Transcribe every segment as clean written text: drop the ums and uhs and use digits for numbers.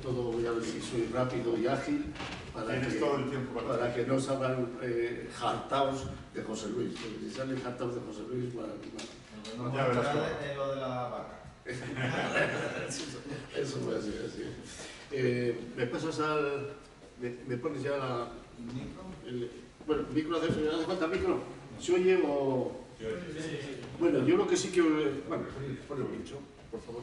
todo, voy a ver si soy rápido y ágil para que no salgan jartaos de José Luis. Porque si salen jartaos de José Luis, bueno, no ya verás lo de la vaca. Eso puede ser así. ¿Me pasas al...? ¿Me pones ya la...? Bueno, micro, ¿hace falta micro? ¿Se oye o...? Bueno, yo lo que sí que... Bueno, pon el pincho, por favor.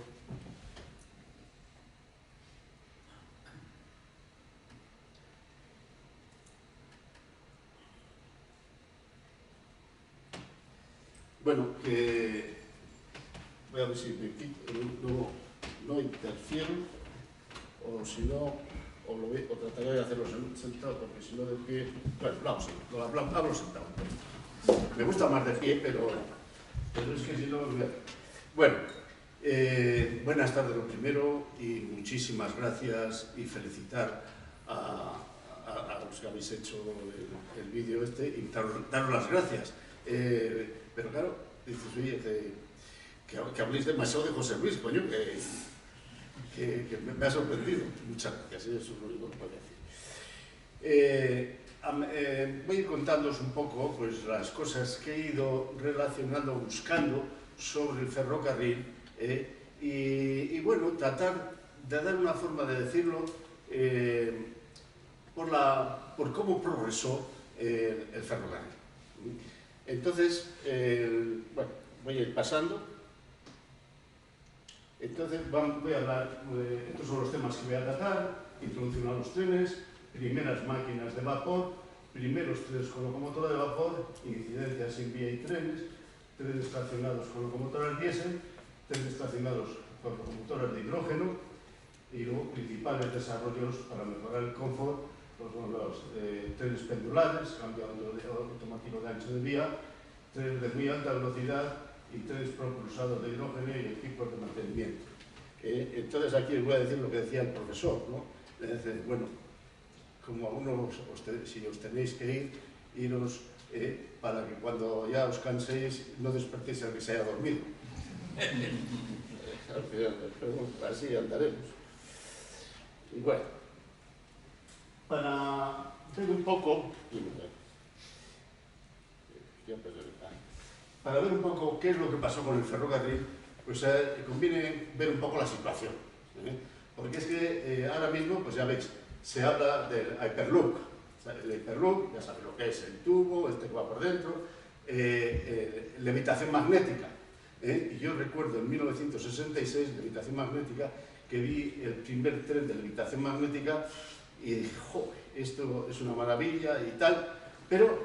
Bueno, voy a ver si me quito, no interfiero, o si no, o trataré de hacerlo sentado, porque si no de pie... Bueno, hablo sentado. Me gusta más de pie, pero es que si no... Bueno, buenas tardes lo primero, y muchísimas gracias, y felicitar a los que habéis hecho el vídeo este, y daros las gracias. Pero claro, dices, oye, que habléis demasiado de José Luis, coño, que me ha sorprendido. Muchas gracias, eso es lo único que puedo decir. Voy a ir contándoos un poco pues, las cosas que he ido relacionando, buscando sobre el ferrocarril, y bueno, tratar de dar una forma de decirlo por cómo progresó el ferrocarril. Entonces, bueno, voy a ir pasando. Entonces, voy a hablar, estos son los temas que voy a tratar: introducción a los trenes, primeras máquinas de vapor, primeros trenes con locomotora de vapor, incidencias en vía y trenes estacionados con locomotoras diésel, trenes estacionados con locomotoras de hidrógeno, y luego principales desarrollos para mejorar el confort. Los trenes pendulares, cambio automático de ancho de vía, trenes de muy alta velocidad y trenes propulsados de hidrógeno y equipos de mantenimiento. Entonces aquí os voy a decir lo que decía el profesor, ¿no? Bueno, como algunos, si os tenéis que ir, iros para que cuando ya os canséis no despertéis al que se haya dormido. Al final, así andaremos. Y bueno, para ver un poco qué es lo que pasó con el ferrocarril, pues conviene ver un poco la situación, porque es que ahora mismo, pues ya veis, se habla del Hyperloop. El Hyperloop, ya sabéis lo que es el tubo, este que va por dentro, levitación magnética. Y yo recuerdo en 1966, levitación magnética, que vi el primer tren de levitación magnética y dije, joder, esto es una maravilla y tal, pero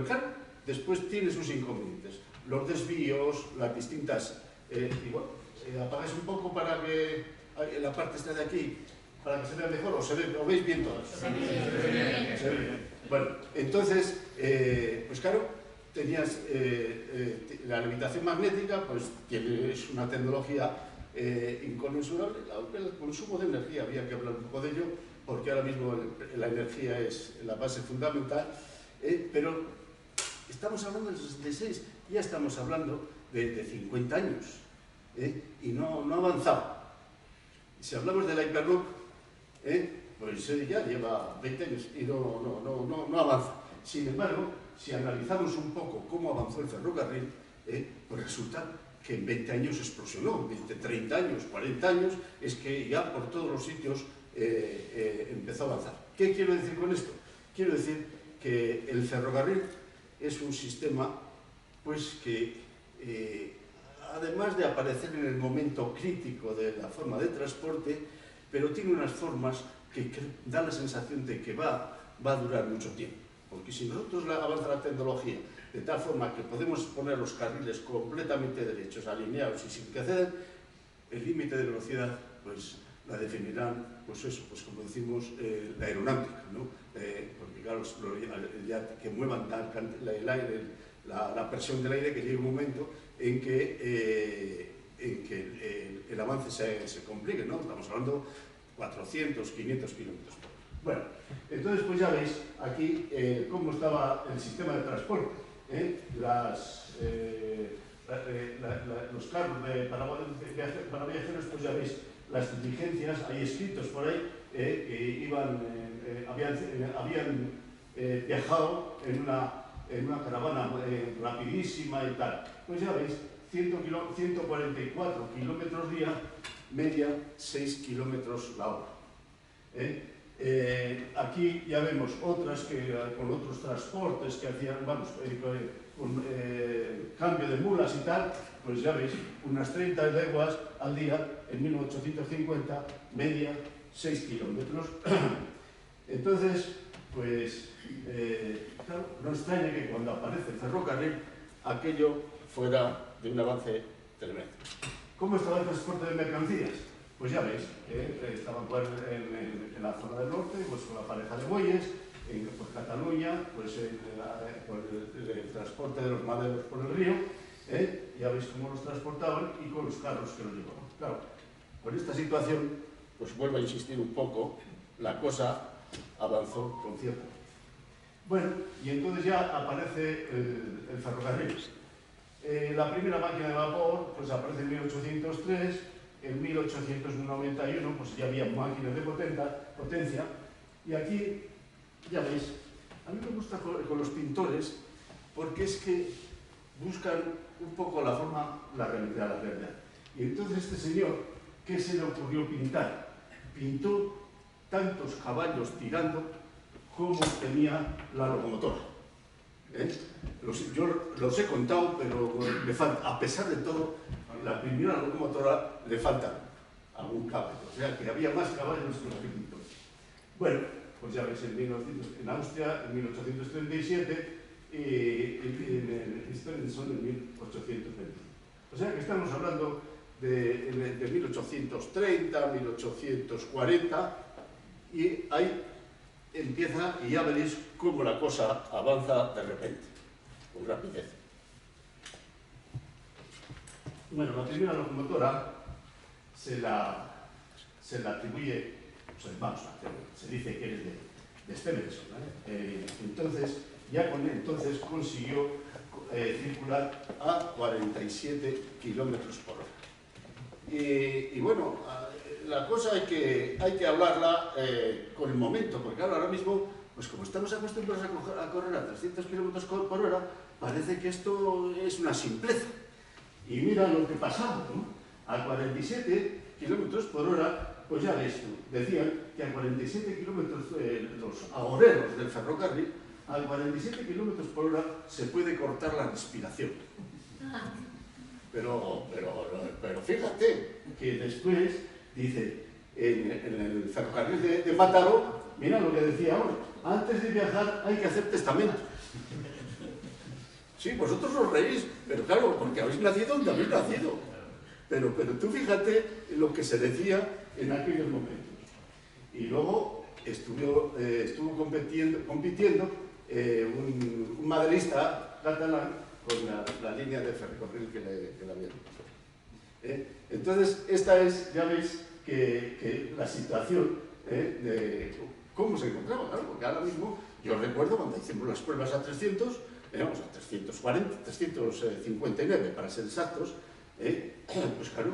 claro, después tiene sus inconvenientes, los desvíos, las distintas... y bueno, apagáis un poco para que la parte esta de aquí, para que se vea mejor, o veis bien todos. Se ve bien. Bueno, entonces, pues claro, tenías la levitación magnética, pues es una tecnología inconmensurable. El consumo de energía, había que hablar un poco de ello, porque ahora mismo la energía es la base fundamental, pero estamos hablando del 66, ya estamos hablando de 50 años, y no ha avanzado. Si hablamos del Hyperloop, pues ya lleva 20 años y no avanza. Sin embargo, si analizamos un poco cómo avanzó el ferrocarril, pues resulta que en 20 años explosionó, 20, 30 años, 40 años, es que ya por todos los sitios empezó a avanzar. ¿Qué quiero decir con esto? Quiero decir que el ferrocarril es un sistema pues que además de aparecer en el momento crítico de la forma de transporte, pero tiene unas formas que dan la sensación de que va a durar mucho tiempo. Porque si nosotros avanza la tecnología de tal forma que podemos poner los carriles completamente derechos, alineados y sin que cedan, el límite de velocidad pues la definirán, pues eso, pues como decimos, la aeronáutica, ¿no? Porque claro, ya que muevan el aire, la presión del aire, que llegue un momento en que el avance se complique, ¿no? Estamos hablando 400, 500 kilómetros por hora. Bueno, entonces pues ya veis aquí cómo estaba el sistema de transporte. Los carros para viajeros, pues ya veis las diligencias, hay escritos por ahí, que habían viajado en una caravana rapidísima y tal. Pues ya veis, 144 kilómetros día, media 6 kilómetros la hora. Aquí ya vemos otras que con otros transportes que hacían, vamos, con cambio de mulas y tal, pues ya veis, unas 30 leguas al día en 1850, media 6 kilómetros. Entonces, pues, claro, no extraña que cuando aparece el ferrocarril, aquello fuera de un avance tremendo. ¿Cómo estaba el transporte de mercancías? Pues ya veis, estaban en la zona del norte, pues con la pareja de bueyes, en Cataluña, pues el transporte de los maderos por el río, ya veis cómo los transportaban y con los carros que los llevaban. Claro, con esta situación, pues vuelvo a insistir un poco, la cosa avanzó con cierto. Bueno, y entonces ya aparece el ferrocarril. La primera máquina de vapor pues aparece en 1803, en 1891 pues ya había máquinas de potencia, y aquí ya veis, a mí me gusta con los pintores porque es que buscan un poco la forma, la realidad. Y entonces este señor, ¿qué se le ocurrió pintar? Pintó tantos caballos tirando como tenía la locomotora. Yo los he contado, pero le falta, a pesar de todo, la primera locomotora le falta algún caballo, o sea que había más caballos que los que pintó. Bueno, pues ya veis, en Austria, en 1837, y en Stenungsund en 1820. O sea que estamos hablando de 1830, 1840, y ahí empieza, y ya veréis cómo la cosa avanza de repente, con rapidez. Bueno, la primera locomotora se la atribuye, vamos, se dice que es de Stevenson, entonces, ya con entonces consiguió circular a 47 kilómetros por hora. Y bueno, la cosa hay que hablarla con el momento, porque ahora mismo, pues como estamos acostumbrados a correr a 300 kilómetros por hora, parece que esto es una simpleza. Y mira lo que pasaba, ¿no? A 47 kilómetros por hora, pues ya ves tú, decían que a 47 kilómetros, los agoreros del ferrocarril, a 47 kilómetros por hora se puede cortar la respiración. Pero fíjate que después, dice, en el ferrocarril de Mataró, mira lo que decía ahora, antes de viajar hay que hacer testamento. Sí, vosotros os reís, pero claro, porque habéis nacido donde habéis nacido. Pero tú fíjate lo que se decía en aquellos momentos. Y luego estuvo compitiendo un maderista catalán con la línea de ferrocarril que le habían puesto. Entonces, esta es, ya veis, que la situación de cómo se encontraba, claro, porque ahora mismo, yo recuerdo cuando hicimos las pruebas a 300, éramos a 340, 359 para ser exactos, pues claro,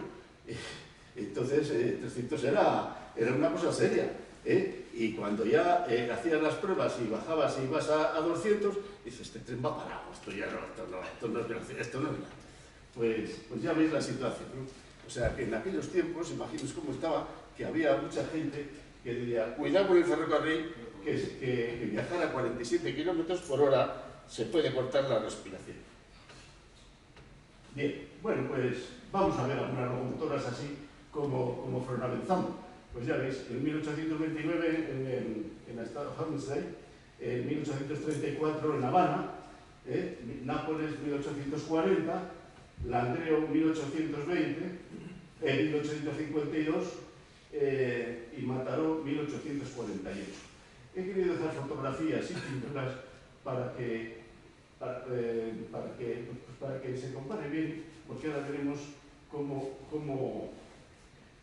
entonces 300 era una cosa seria, y cuando ya hacías las pruebas y bajabas y ibas a 200, dices, este tren va parado, esto no es grande. Pues ya veis la situación, ¿no? O sea, que en aquellos tiempos, imaginaos cómo estaba, que había mucha gente que diría, cuidado con el ferrocarril, que viajar a 47 kilómetros por hora se puede cortar la respiración. Bien, bueno, pues vamos a ver algunas locomotoras así como fueron avanzando. Pues ya veis, en 1829 en el estado de Homestead, en 1834 en La Habana, Nápoles 1840, Langreo 1820, 1852 y Mataró 1848. He querido dejar fotografías y pinturas para que se compare bien, porque ahora veremos cómo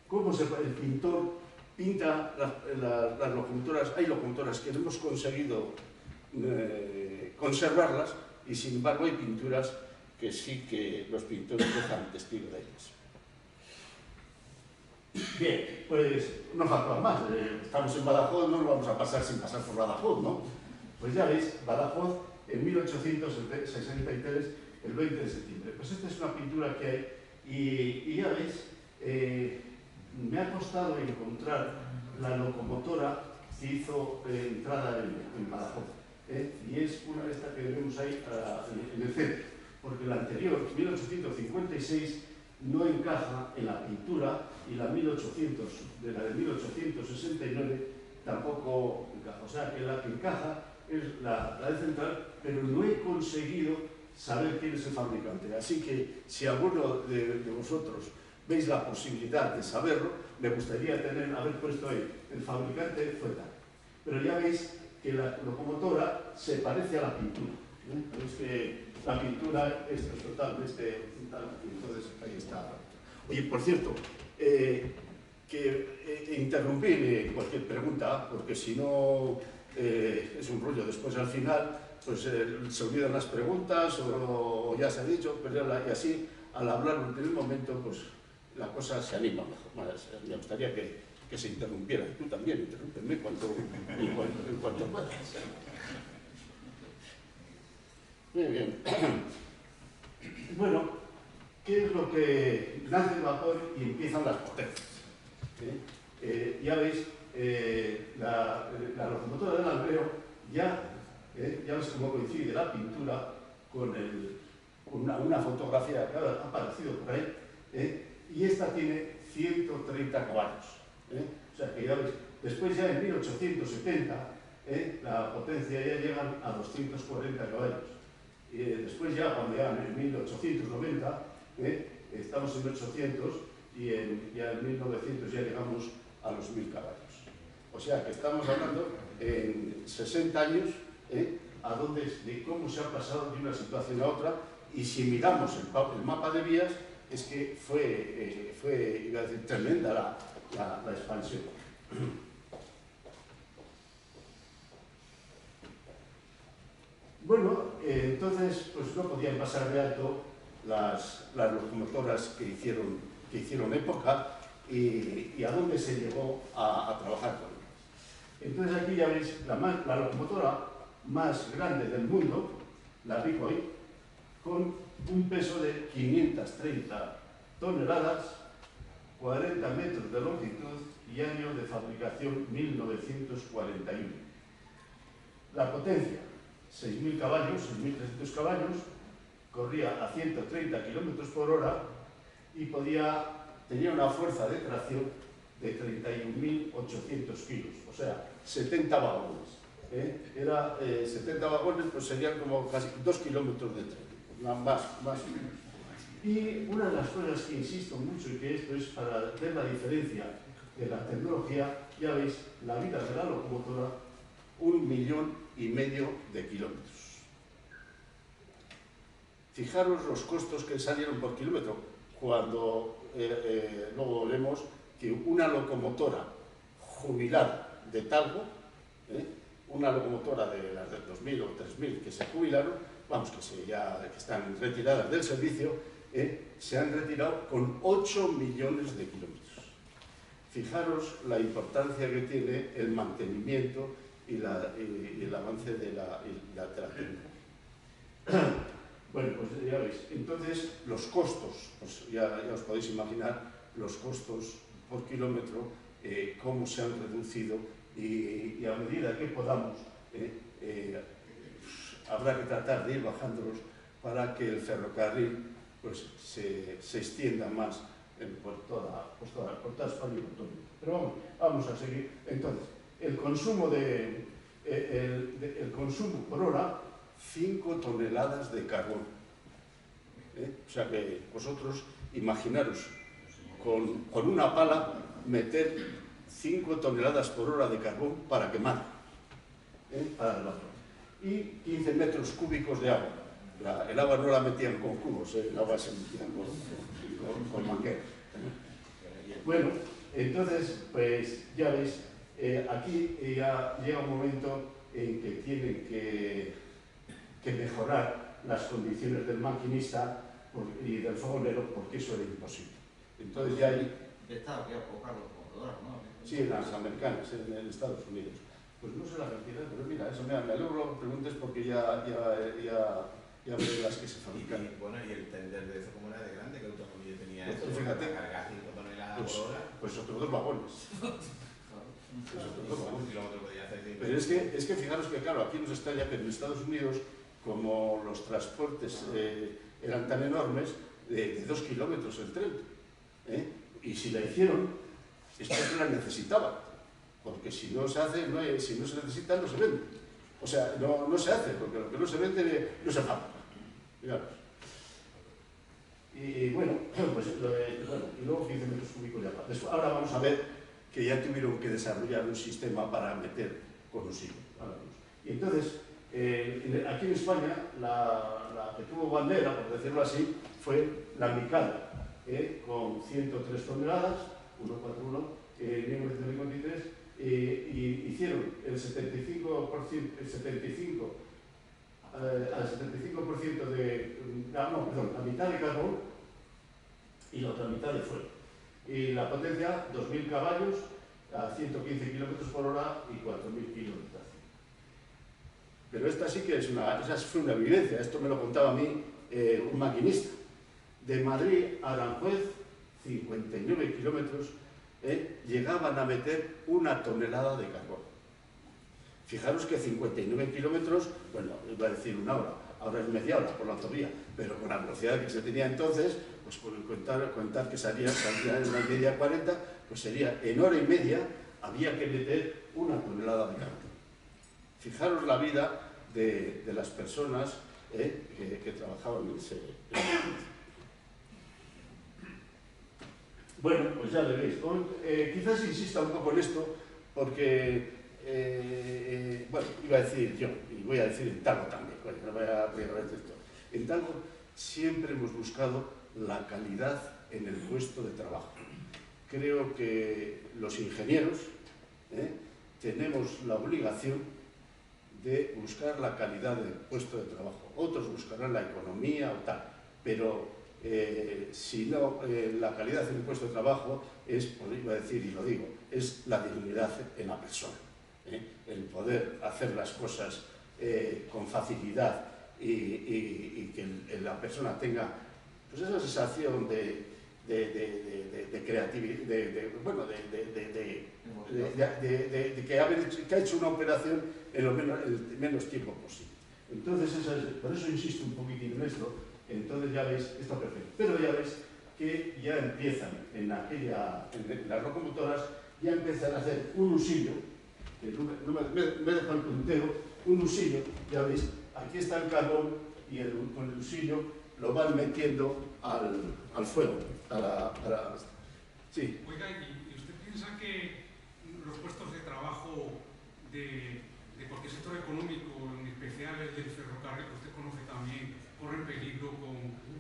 el pintor pinta las locomotoras. Hay locomotoras que no hemos conseguido conservarlas, y sin embargo hay pinturas que sí que los pintores dejan testigo de ellas. Bien, pues no falta más. Estamos en Badajoz, no nos vamos a pasar sin pasar por Badajoz, ¿no? Pues ya veis, Badajoz en 1863, el 20 de septiembre. Pues esta es una pintura que hay y ya veis, me ha costado encontrar la locomotora que hizo entrada en Badajoz. Y es una de estas que vemos ahí en el centro, porque la anterior, 1856, no encaja en la pintura y la de 1869 tampoco encaja. O sea, que la que encaja es la de central, pero no he conseguido saber quién es el fabricante. Así que si alguno de vosotros veis la posibilidad de saberlo, me gustaría haber puesto ahí, el fabricante fue tal. Pero ya veis que la locomotora se parece a la pintura. Es que la pintura es totalmente tal, entonces ahí está. Oye, por cierto, interrumpir cualquier pregunta, porque si no es un rollo. Después al final pues se olvidan las preguntas o ya se ha dicho, y así al hablar en el momento pues la cosa se anima mejor. Me gustaría que se interrumpiera. Tú también, interrúmpeme en cuanto puedas. Muy bien. Bueno, ¿qué es lo que nace el vapor y empiezan las potencias? Ya veis, la locomotora del Langreo ya ves cómo coincide la pintura con una fotografía que ha aparecido por ahí, y esta tiene 130 caballos. O sea que ya veis, después ya en 1870 la potencia ya llega a 240 caballos. Después ya cuando ya en 1890 estamos en 800 y ya en 1900 ya llegamos a los 1000 caballos. O sea que estamos hablando en 60 años de cómo se ha pasado de una situación a otra, y si miramos el mapa de vías es que fue iba a decir, tremenda la expansión. Bueno, entonces pues no podían pasar de alto las locomotoras que hicieron época y a dónde se llegó a trabajar con ellas. Entonces aquí ya veis la locomotora más grande del mundo, la Ricoy, con un peso de 530 toneladas, 40 metros de longitud y año de fabricación 1941. La potencia, 6.000 caballos, 6.300 caballos, corría a 130 kilómetros por hora y tenía una fuerza de tracción de 31.800 kilos, o sea, 70 vagones. 70 vagones pues serían como casi 2 kilómetros de tren, más o menos. Y una de las cosas que insisto mucho y que esto es para ver la diferencia de la tecnología, ya veis, la vida de la locomotora, 1,5 millones de kilómetros. Fijaros los costos que salieron por kilómetro, cuando luego vemos que una locomotora jubilada de Talgo, una locomotora de las del 2000 o 3000 que se jubilaron, vamos, que están retiradas del servicio, se han retirado con 8 millones de kilómetros. Fijaros la importancia que tiene el mantenimiento y el avance de la técnica. Bueno, pues ya veis, entonces los costos, pues ya os podéis imaginar los costos por kilómetro, cómo se han reducido y a medida que podamos habrá que tratar de ir bajándolos para que el ferrocarril pues, se extienda más por toda España y por todo el mundo. Pero vamos a seguir. Entonces, el consumo por hora, 5 toneladas de carbón. O sea que vosotros imaginaros con una pala meter 5 toneladas por hora de carbón para quemar, para el vapor. Y 15 metros cúbicos de agua. El agua no la metían con cubos, el agua se metía con mangueras. Bueno, entonces, pues ya veis, aquí ya llega un momento en que tienen que mejorar las condiciones del maquinista y del fogonero, porque eso era imposible. Entonces ya ahí Estado, que a pocas locomotoras, ¿no? Sí, las americanas, en Estados Unidos. Pues no sé la cantidad, pero mira, eso me alegro lo que preguntes porque ya veré las que se fabrican. Y bueno, y el tender de eso, ¿cómo era de grande? ¿Qué autonomía tenía Pues, eso? fíjate, Para cargar 5 toneladas por hora. Pues otros 2 vagones. Un kilómetro podía hacer. Pero es que fijaros que, claro, aquí nos extraña que en Estados Unidos, como los transportes eran tan enormes, de 2 kilómetros el tren. Y si la hicieron, es porque la necesitaban. Porque si no se hace, si no se necesita, no se vende. O sea, no se hace, porque lo que no se vende no se fabrica. Fijaros. Y bueno, pues y luego 15 metros cúbicos de agua. Ahora vamos a ver que ya tuvieron que desarrollar un sistema para meter conosigo. Y entonces, aquí en España, la que tuvo bandera, por decirlo así, fue la Micada, con 103 toneladas, 141, en 1953, y hicieron el 75% de, la mitad de carbón y la otra mitad de fuego. Y la potencia, 2.000 caballos a 115 km por hora y 4.000 kilómetros. Pero esta sí que esa fue una vivencia, esto me lo contaba a mí un maquinista. De Madrid a Aranjuez, 59 kilómetros, llegaban a meter 1 tonelada de carbón. Fijaros que 59 kilómetros, bueno, iba a decir 1 hora, ahora es media hora por la autovía, pero con la velocidad que se tenía entonces, pues por contar que salía en la media 40, pues sería en hora y media había que meter 1 tonelada de carbón. Fijaros la vida de las personas que trabajaban en ese. Bueno, pues ya le veis. Quizás insista un poco en esto, porque, bueno, iba a decir yo, y voy a decir en Talgo también, no voy a repetir esto. En Talgo siempre hemos buscado la calidad en el puesto de trabajo. Creo que los ingenieros tenemos la obligación de buscar la calidad del puesto de trabajo. Otros buscarán la economía o tal, pero si no, la calidad en el puesto de trabajo es, pues iba a decir y lo digo, es la dignidad en la persona. El poder hacer las cosas con facilidad y que la persona tenga pues esa sensación de creatividad, de que ha hecho una operación en el menos tiempo posible. Entonces, por eso insisto un poquitín en esto. Entonces ya veis, está perfecto. Pero ya veis que ya empiezan en las locomotoras, ya empiezan a hacer un usillo, que me he dejado el puntero, un usillo, ya veis, aquí está el carbón y con el usillo lo van metiendo al fuego. Sí. Oiga, ¿y usted piensa que los puestos de trabajo de cualquier sector económico, en especial el del ferrocarril, que usted conoce también, corren peligro con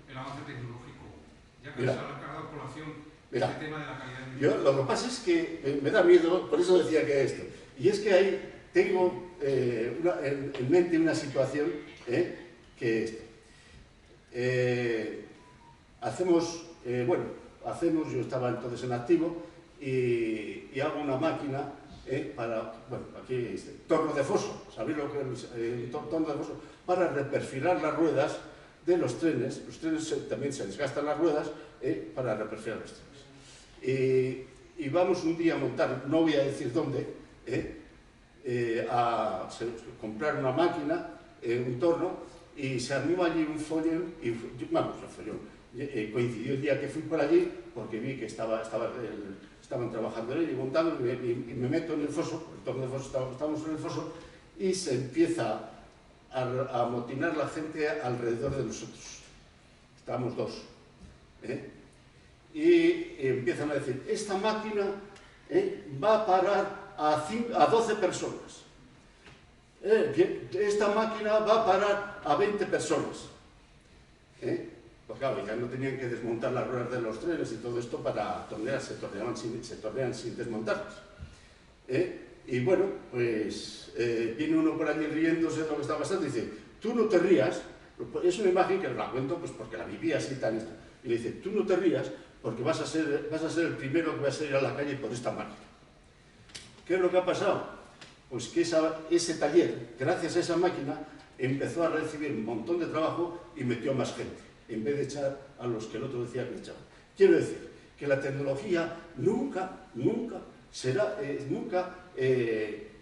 el avance tecnológico? Ya que se ha dado colación este tema de la calidad de vida. Lo que pasa es que me da miedo, por eso decía que esto, y es que ahí tengo en mente una situación que esto. Yo estaba entonces en activo y hago una máquina para, bueno, aquí torno de foso, ¿sabéis lo que es torno de foso? Para reperfilar las ruedas de los trenes también se desgastan las ruedas para reperfilar los trenes. Y vamos un día a montar, no voy a decir dónde, a comprar una máquina, un torno, y se armó allí un follón, coincidió el día que fui por allí, porque vi que estaban trabajando en él y montando, y me meto en el foso, el torno de foso, estamos en el foso, y se empieza a amotinar la gente alrededor de nosotros. Estábamos 2. Y empiezan a decir, esta máquina va a parar a 12 personas. Esta máquina va a parar a 20 personas. Pues claro, ya no tenían que desmontar las ruedas de los trenes y todo esto para tornear, se tornean sin desmontarlas. Y bueno, pues viene uno por allí riéndose de lo que está pasando y dice, tú no te rías, es una imagen que os la cuento pues porque la viví así tan. Y le dice, tú no te rías porque vas a ser el primero que va a salir a la calle por esta máquina. ¿Qué es lo que ha pasado? Pues que ese taller, gracias a esa máquina, empezó a recibir un montón de trabajo y metió a más gente, en vez de echar a los que el otro decía que echaban. Quiero decir que la tecnología nunca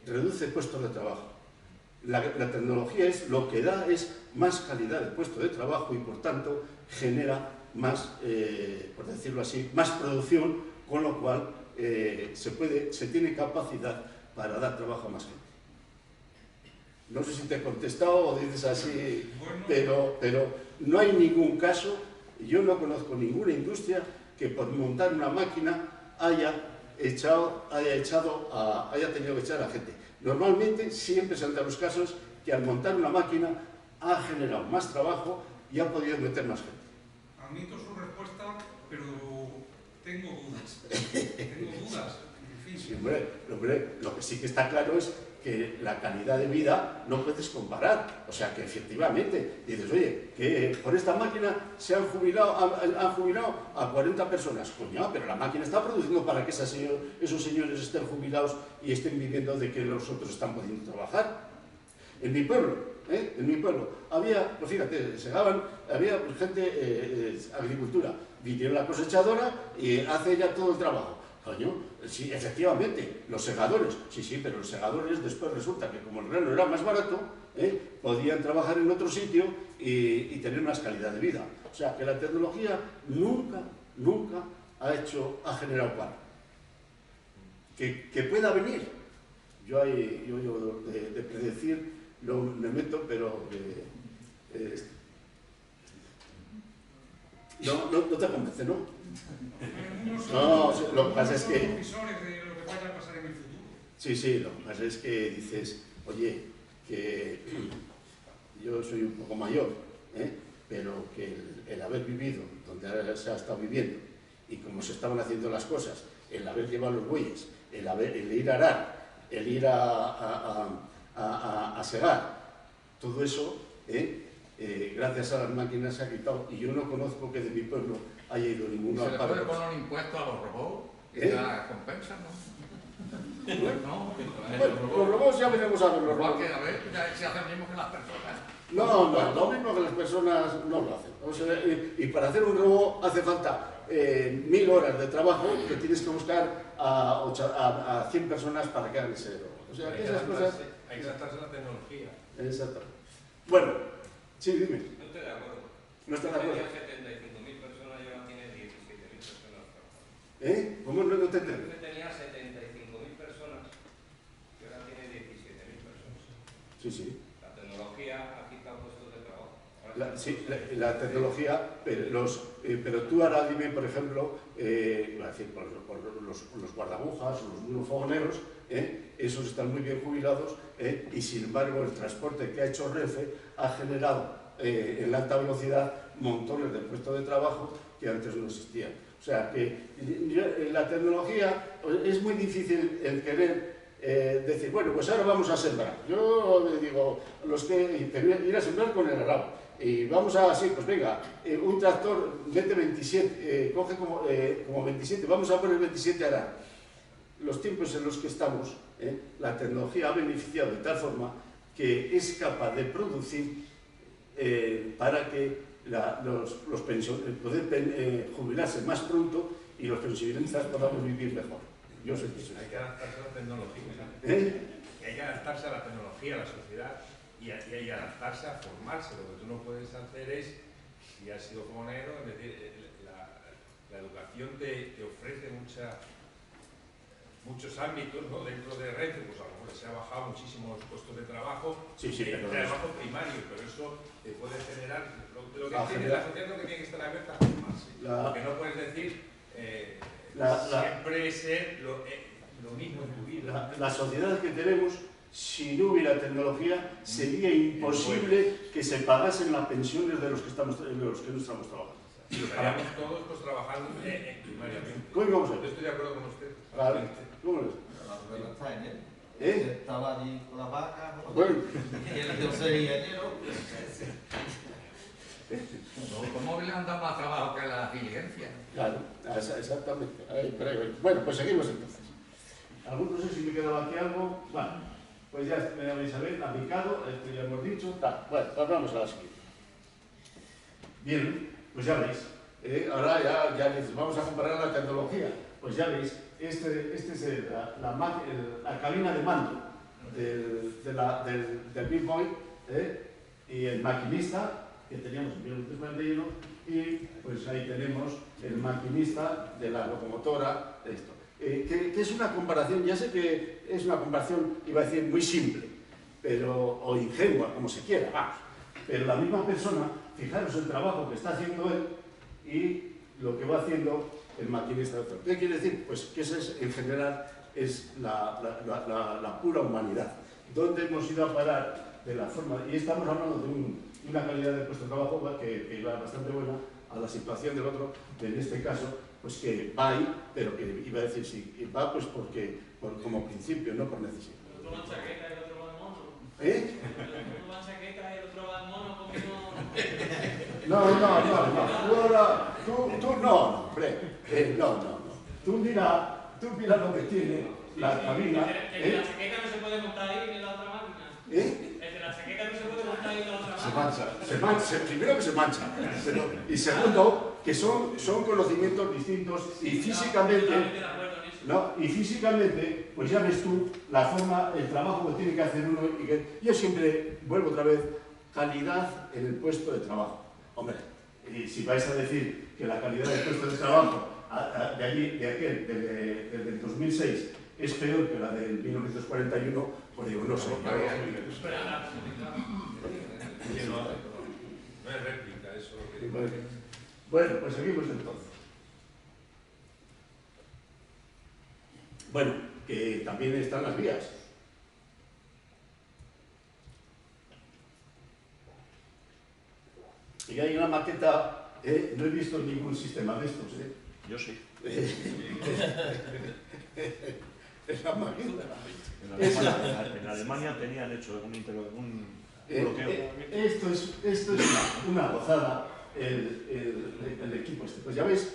reduce puestos de trabajo. La tecnología lo que da es más calidad de puesto de trabajo y por tanto genera más, por decirlo así, más producción, con lo cual se tiene capacidad para dar trabajo a más gente. No sé si te he contestado o dices así, pero no hay ningún caso, yo no conozco ninguna industria que por montar una máquina haya tenido que echar a gente. Normalmente siempre se han dado los casos que al montar una máquina ha generado más trabajo y ha podido meter más gente. Admito su respuesta, pero tengo dudas. En fin. Sí, hombre, lo que sí que está claro es que la calidad de vida no puedes comparar. O sea, que efectivamente dices, oye, que por esta máquina se han jubilado a 40 personas. Coño, pero la máquina está produciendo para que esos señores estén jubilados y estén viviendo de que los otros están pudiendo trabajar. En mi pueblo, había, pues fíjate, había gente, agricultura, vinieron la cosechadora y hace ya todo el trabajo. Coño, sí, efectivamente, los segadores, sí, pero los segadores después resulta que como el grano era más barato, podían trabajar en otro sitio y tener más calidad de vida. O sea, que la tecnología nunca ha generado paro. Que pueda venir, yo de predecir no me meto, pero no te convence, ¿no? No, lo que pasa es que... de lo que vaya a pasar en el futuro. Sí, lo que pasa es que dices, oye, que yo soy un poco mayor, pero que el haber vivido donde ahora se ha estado viviendo y cómo se estaban haciendo las cosas, el haber llevado los bueyes, el ir a arar, el ir a segar, todo eso, gracias a las máquinas se ha quitado. Y yo no conozco que de mi pueblo haya ido ninguno al paro. ¿Se le puede poner un impuesto a los robots y la compensa, no? Bueno, los robots ya veremos a ver los robots. A ver, ya se hacen mismo que las personas. No, lo mismo que las personas no lo hacen. O sea, y para hacer un robot hace falta 1000 horas de trabajo que tienes que buscar a 100 personas para que hagan ese robot. O sea, que esas cosas... Hay que adaptarse a la tecnología. Exacto. Bueno, sí, dime. No estoy de acuerdo. ¿No estás de acuerdo? Tenía 75.000 personas y ahora tiene 17.000 personas trabajando. ¿Cómo no te entiendo? Tenía 75.000 personas y ahora tiene 17.000 personas. Sí. La tecnología ha quitado puestos de trabajo. La tecnología, pero tú ahora dime, por ejemplo, iba a decir, por los guardabujas, los fogoneros, esos están muy bien jubilados, y sin embargo el transporte que ha hecho Renfe ha generado en la alta velocidad montones de puestos de trabajo que antes no existían. O sea que la tecnología es muy difícil el querer decir, bueno, pues ahora vamos a sembrar. Yo digo, ir a sembrar con el arado. Y vamos a, sí, pues venga, un tractor mete 27, coge como 27, vamos a poner 27 a arar. Los tiempos en los que estamos, la tecnología ha beneficiado de tal forma que es capaz de producir para que los pensionistas puedan jubilarse más pronto y los pensionistas podamos vivir mejor. Yo sé que eso. Hay que adaptarse a la tecnología. Hay que adaptarse a la tecnología, a la sociedad, y hay que adaptarse a formarse. Lo que tú no puedes hacer es, si has sido fogonero, es decir, la educación te ofrece muchos ámbitos, ¿no? Dentro de Renfe, pues a lo mejor se ha bajado muchísimos puestos de trabajo, trabajo primario, pero eso te puede generar lo que tiene la sociedad, lo que tiene que estar abierta a formarse. Porque no puedes decir siempre ser lo mismo en tu vida. La sociedad que tenemos, si no hubiera tecnología, sería imposible que se pagasen las pensiones de los que no estamos trabajando. Si lo estaríamos todos pues, trabajando primariamente. ¿Cómo vamos a ver? Yo estoy de acuerdo con usted. Vale. ¿Cómo es? Estaba allí con la vaca, bueno. y el sería lleno. Los móviles han dado más trabajo que las diligencias. Claro, exactamente. Bueno, pues seguimos entonces. No sé si me quedaba aquí algo. Bueno, pues ya me vais a ver, aplicado, esto ya hemos dicho. Tal. Bueno, pues vamos a la siguiente. Bien, pues ya veis. Ahora ya dices, vamos a comparar la tecnología. Pues ya veis, este es la cabina de mando del Big Boy y el maquinista que teníamos en 1941 y pues ahí tenemos el maquinista de la locomotora, esto. Que es una comparación, ya sé que es una comparación, iba a decir, muy simple, o ingenua, como se quiera, vamos. Pero la misma persona, fijaros el trabajo que está haciendo él y lo que va haciendo el maquinista de otro. ¿Qué quiere decir? Pues que eso es, en general, es la pura humanidad. ¿Dónde hemos ido a parar de la forma? Y estamos hablando de una calidad de puesto de trabajo que va bastante buena a la situación del otro, en este caso, pues que va ahí, pero que iba a decir sí, va pues como principio, no por necesidad. El otro va en chaqueta y el otro va en mono. ¿Eh? El otro va en chaqueta y el otro va en mono, comiendo... No. Tú no, hombre. No. Tú mira lo que tiene la cabina. El de la chaqueta no se puede montar ahí en la otra máquina. ¿Eh? El de la chaqueta no se puede montar ahí en la otra Se máquina. mancha. Primero que se mancha. Y segundo, que son conocimientos distintos y físicamente... Totalmente de acuerdo en eso. ¿No? Y físicamente, pues ya ves tú la forma, el trabajo que tiene que hacer uno. Yo siempre vuelvo otra vez, calidad en el puesto de trabajo. Hombre, y si vais a decir que la calidad del puesto de trabajo del 2006 es peor que la del 1941, pues digo, no sé. No es réplica, eso lo que... Bueno, pues seguimos entonces. Bueno, que también están las vías. Y hay una maqueta, no he visto ningún sistema de estos. Yo sí. Es la maqueta. En Alemania tenían hecho un bloqueo. Esto es una gozada, el equipo este. Pues ya ves,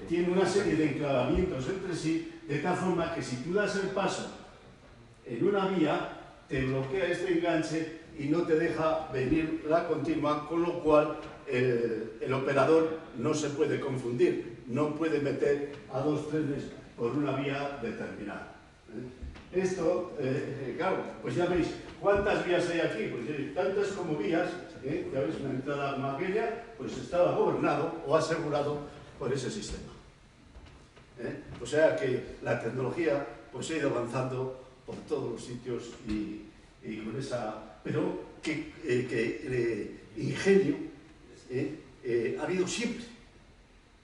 tiene una serie de enclavamientos entre sí, de tal forma que si tú das el paso en una vía, te bloquea este enganche y no te deja venir la continua, con lo cual el operador no se puede confundir, no puede meter a dos trenes por una vía determinada. Esto, claro, pues ya veis, ¿cuántas vías hay aquí? Pues tantas como vías, ya veis, una entrada como aquella, pues estaba gobernado o asegurado por ese sistema. O sea que la tecnología pues ha ido avanzando por todos los sitios y con esa... Pero que ingenio ha habido siempre.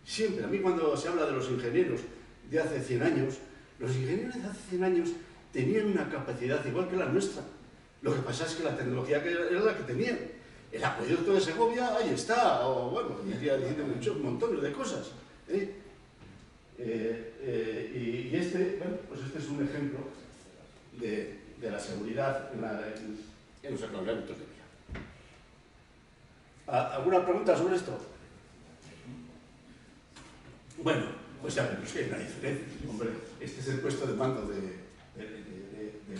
Siempre. A mí cuando se habla de los ingenieros de hace 100 años, los ingenieros de hace 100 años tenían una capacidad igual que la nuestra. Lo que pasa es que la tecnología era la que tenían. El acueducto de Segovia, ahí está, o bueno, iría diciendo muchos montones de cosas. Y este, bueno, pues este es un ejemplo de la seguridad en los enclavamientos de vía. ¿Alguna pregunta sobre esto? Bueno, pues ya vemos que hay una diferencia. Hombre, este es el puesto de mando de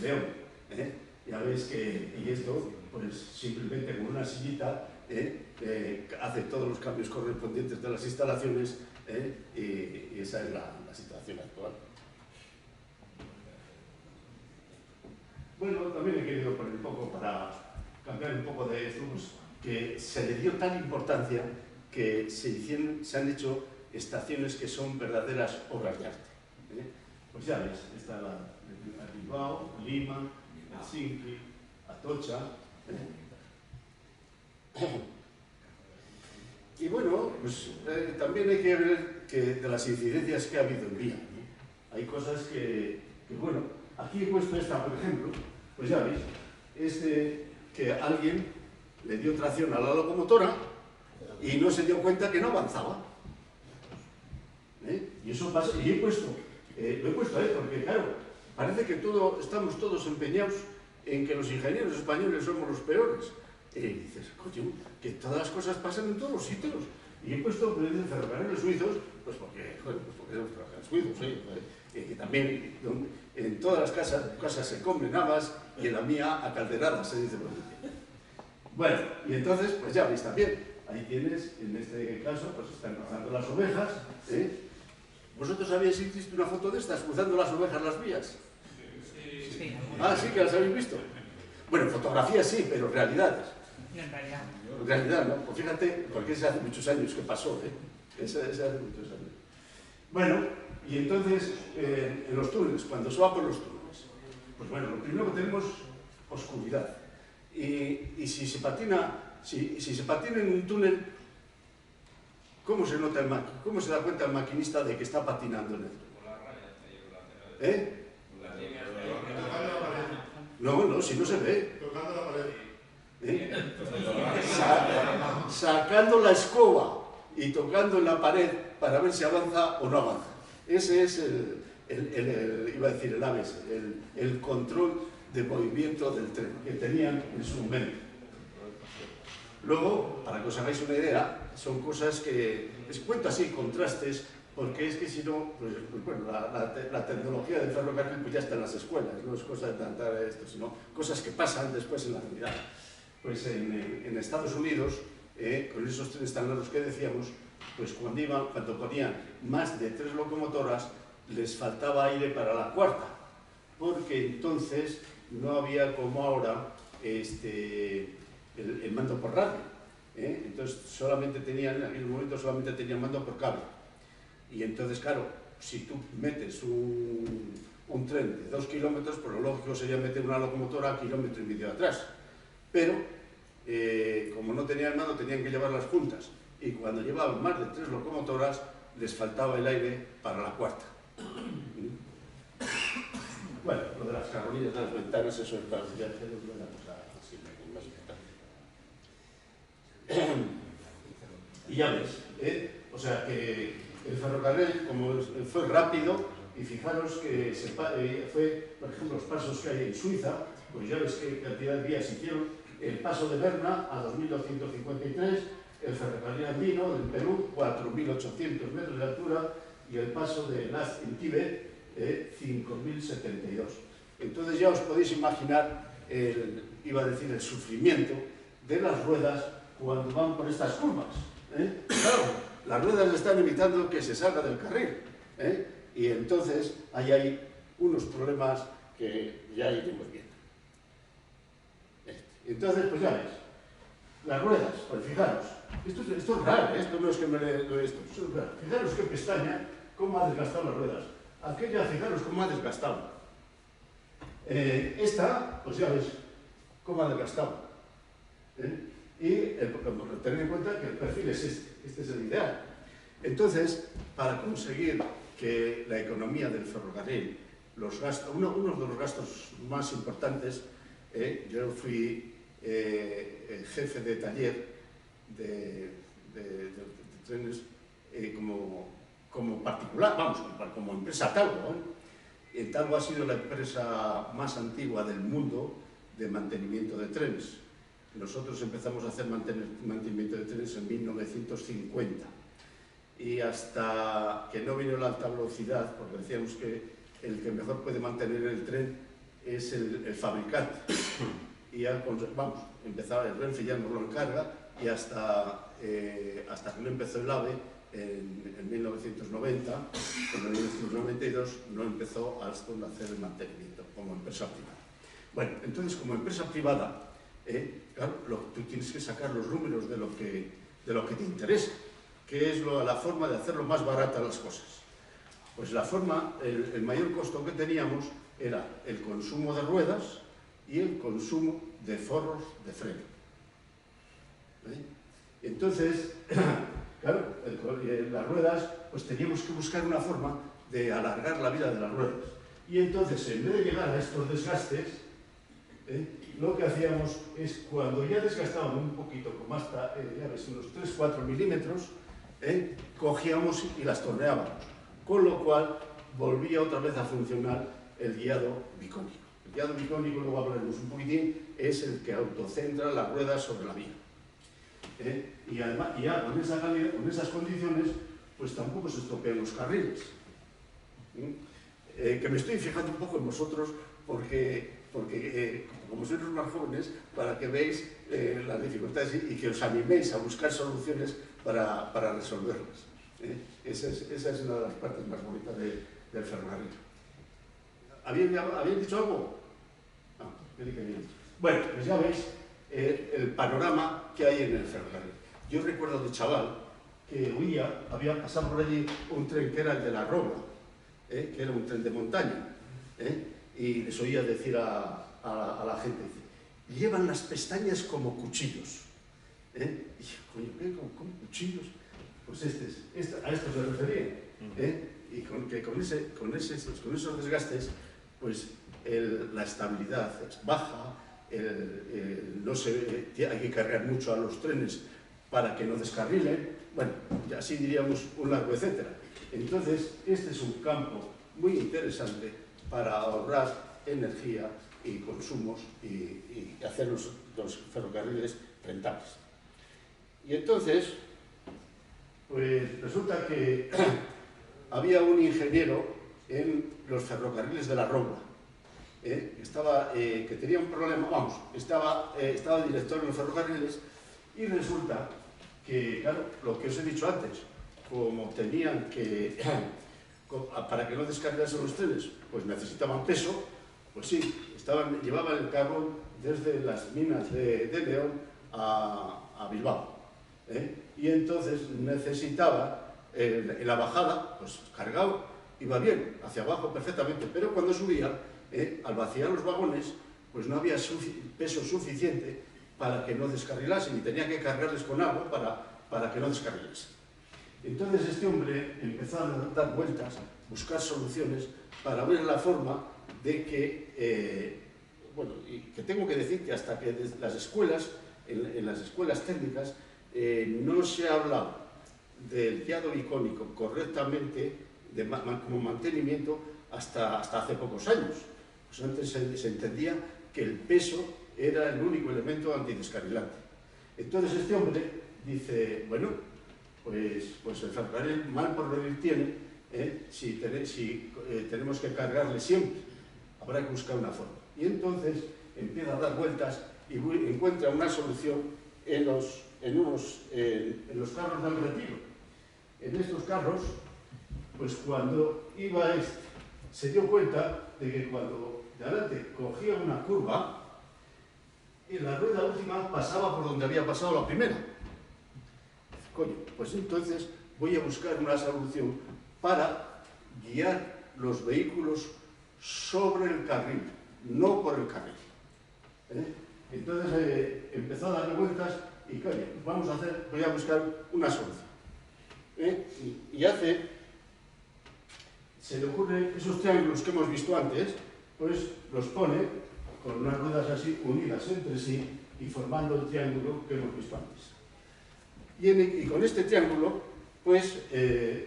León. Ya veis que, y esto, pues simplemente con una sillita, hace todos los cambios correspondientes de las instalaciones, y esa es la situación actual. Bueno, también he querido poner un poco para cambiar un poco de esto, pues, que se le dio tal importancia que se han hecho estaciones que son verdaderas obras de arte. Pues ya ves, está la Bilbao, Lima, Helsinki, Atocha. Y bueno, pues también hay que ver que de las incidencias que ha habido en vía, ¿no? Hay cosas que, bueno, aquí he puesto esta, por ejemplo, pues ya veis, que alguien le dio tracción a la locomotora y no se dio cuenta que no avanzaba. Y eso pasa, y lo he puesto ahí, porque claro, parece que estamos todos empeñados en que los ingenieros españoles somos los peores. Y dices, coño, que todas las cosas pasan en todos los sitios. Y he puesto ferrocarriles suizos, pues porque son ferrocarriles suizos, que también en todas las casas se comen habas y en la mía a calderadas, se dice por ahí. Bueno, y entonces, pues ya veis también, ahí tienes, en este caso, pues están cruzando las ovejas. ¿Vosotros habéis visto una foto de estas, cruzando las ovejas las vías? Sí. Ah, sí, que las habéis visto. Bueno, fotografías sí, pero realidades. En realidad. En realidad, ¿no? Pues fíjate, porque ese hace muchos años que pasó, Ese hace muchos años. Bueno, y entonces, en los túneles, cuando se va por los túneles, pues bueno, lo primero que tenemos, oscuridad. Y si se patina en un túnel, ¿cómo se nota cómo se da cuenta el maquinista de que está patinando en el túnel? No, si no se ve. Tocando la pared. Sacando la escoba y tocando en la pared para ver si avanza o no avanza. Ese es iba a decir el ABS, el control de movimiento del tren que tenían en su momento. Luego, para que os hagáis una idea, son cosas que les cuento así, contrastes, porque es que si no, pues bueno, la tecnología del ferrocarril pues ya está en las escuelas, no es cosa de tratar esto, sino cosas que pasan después en la realidad. Pues en Estados Unidos, con esos trenes tan largos que decíamos, pues cuando ponían más de 3 locomotoras, les faltaba aire para la cuarta, porque entonces no había como ahora el mando por radio. Entonces en aquel momento solamente tenían mando por cable. Y entonces, claro, si tú metes un tren de 2 kilómetros, pues lo lógico sería meter una locomotora a 1,5 kilómetros atrás. Pero, como no tenían mando, tenían que llevarlas juntas. Y cuando llevaban más de 3 locomotoras, les faltaba el aire para la cuarta. Bueno, lo de las carronillas de las ventanas, eso es para el viaje, es una cosa así más importante. Y ya ves, o sea que el ferrocarril, como fue rápido, y fijaros que fue, por ejemplo, los pasos que hay en Suiza, pues ya ves qué cantidad de vías hicieron. El paso de Berna a 2.253, el ferrocarril andino del Perú, 4.800 metros de altura, y el paso de Laz en Tíbet, 5.072. Entonces ya os podéis imaginar, iba a decir, el sufrimiento de las ruedas cuando van por estas curvas. Claro, las ruedas están evitando que se salga del carril. Y entonces hay unos problemas que ya iremos viendo. Entonces, pues ya ves, las ruedas, pues fijaros, esto es raro, esto no es que me leo esto es raro. Fijaros qué pestaña, cómo ha desgastado las ruedas. Aquella, fijaros cómo ha desgastado. Esta, pues ya ves, cómo ha desgastado. Y tener en cuenta que el perfil es este es el ideal. Entonces, para conseguir que la economía del ferrocarril, los gastos, uno de los gastos más importantes, yo fui jefe de taller de trenes como particular, vamos, como empresa Talgo. Talgo ha sido la empresa más antigua del mundo de mantenimiento de trenes. Nosotros empezamos a hacer mantenimiento de trenes en 1950 y hasta que no vino la alta velocidad, porque decíamos que el que mejor puede mantener el tren es el fabricante. Y ya, vamos, empezaba el Renfe, ya nos lo encarga, y hasta que no empezó el AVE en 1990, en 1992 no empezó Alstom a hacer el mantenimiento como empresa privada. Bueno, entonces como empresa privada, claro, tú tienes que sacar los números de lo que te interesa, que es la forma de hacerlo más baratas las cosas. Pues la forma, el mayor costo que teníamos era el consumo de ruedas y el consumo de forros de freno. Entonces, claro, las ruedas, pues teníamos que buscar una forma de alargar la vida de las ruedas. Y entonces, en vez de llegar a estos desgastes, lo que hacíamos es, cuando ya desgastaban un poquito, como hasta, ya ves, unos 3-4 milímetros, cogíamos y las torneábamos. Con lo cual, volvía otra vez a funcionar el guiado bicónico. diado bicónico, luego hablaremos un poquitín, es el que autocentra las ruedas sobre la vía. Y además, ya con esas condiciones, pues tampoco se estropean los carriles. Que me estoy fijando un poco en vosotros, porque como sois los más jóvenes, para que veáis las dificultades y que os animéis a buscar soluciones para resolverlas. Esa es una de las partes más bonitas del ferrocarril. ¿Habían dicho algo? No, creí que habían dicho. Bueno, pues ya veis el panorama que hay en el ferrocarril. Yo recuerdo de chaval que había pasado por allí un tren que era el de la Robla, que era un tren de montaña, y les oía decir a la gente, dice, llevan las pestañas como cuchillos. Y yo, coño, ¿qué? ¿Con cuchillos? Pues a esto se refería. Y con esos desgastes, pues la estabilidad es baja, hay que cargar mucho a los trenes para que no descarrilen, bueno, así diríamos un largo etcétera. Entonces, este es un campo muy interesante para ahorrar energía y consumos y hacer los ferrocarriles rentables. Y entonces, pues resulta que había un ingeniero en los ferrocarriles de la Robla, que tenía un problema, estaba director en los ferrocarriles, y resulta que, claro, lo que os he dicho antes, como tenían que, para que no descargasen los trenes, pues necesitaban peso, pues sí, llevaban el carbón desde las minas de León a Bilbao. Y entonces necesitaba, en la bajada, pues cargado, iba bien, hacia abajo perfectamente, pero cuando subía, al vaciar los vagones, pues no había peso suficiente para que no descarrilasen y tenía que cargarles con agua para que no descarrilasen. Entonces este hombre empezó a dar vueltas, buscar soluciones para ver la forma de que, y que tengo que decir que hasta que desde las escuelas, en las escuelas técnicas, no se ha hablado del diado icónico correctamente como mantenimiento hasta hace pocos años. Pues antes se entendía que el peso era el único elemento antidescarrilante. Entonces este hombre dice, bueno, pues el ferrocarril mal por venir tiene, si tenemos que cargarle siempre, habrá que buscar una forma. Y entonces empieza a dar vueltas y encuentra una solución en los carros del retiro. En estos carros, pues cuando iba se dio cuenta de que cuando de adelante cogía una curva, y la rueda última pasaba por donde había pasado la primera. Coño, pues entonces voy a buscar una solución para guiar los vehículos sobre el carril, no por el carril. Entonces empezó a darle vueltas y coño, voy a buscar una solución. Se le ocurre esos triángulos que hemos visto antes, pues los pone con unas ruedas así unidas entre sí y formando el triángulo que hemos visto antes. Y con este triángulo, pues el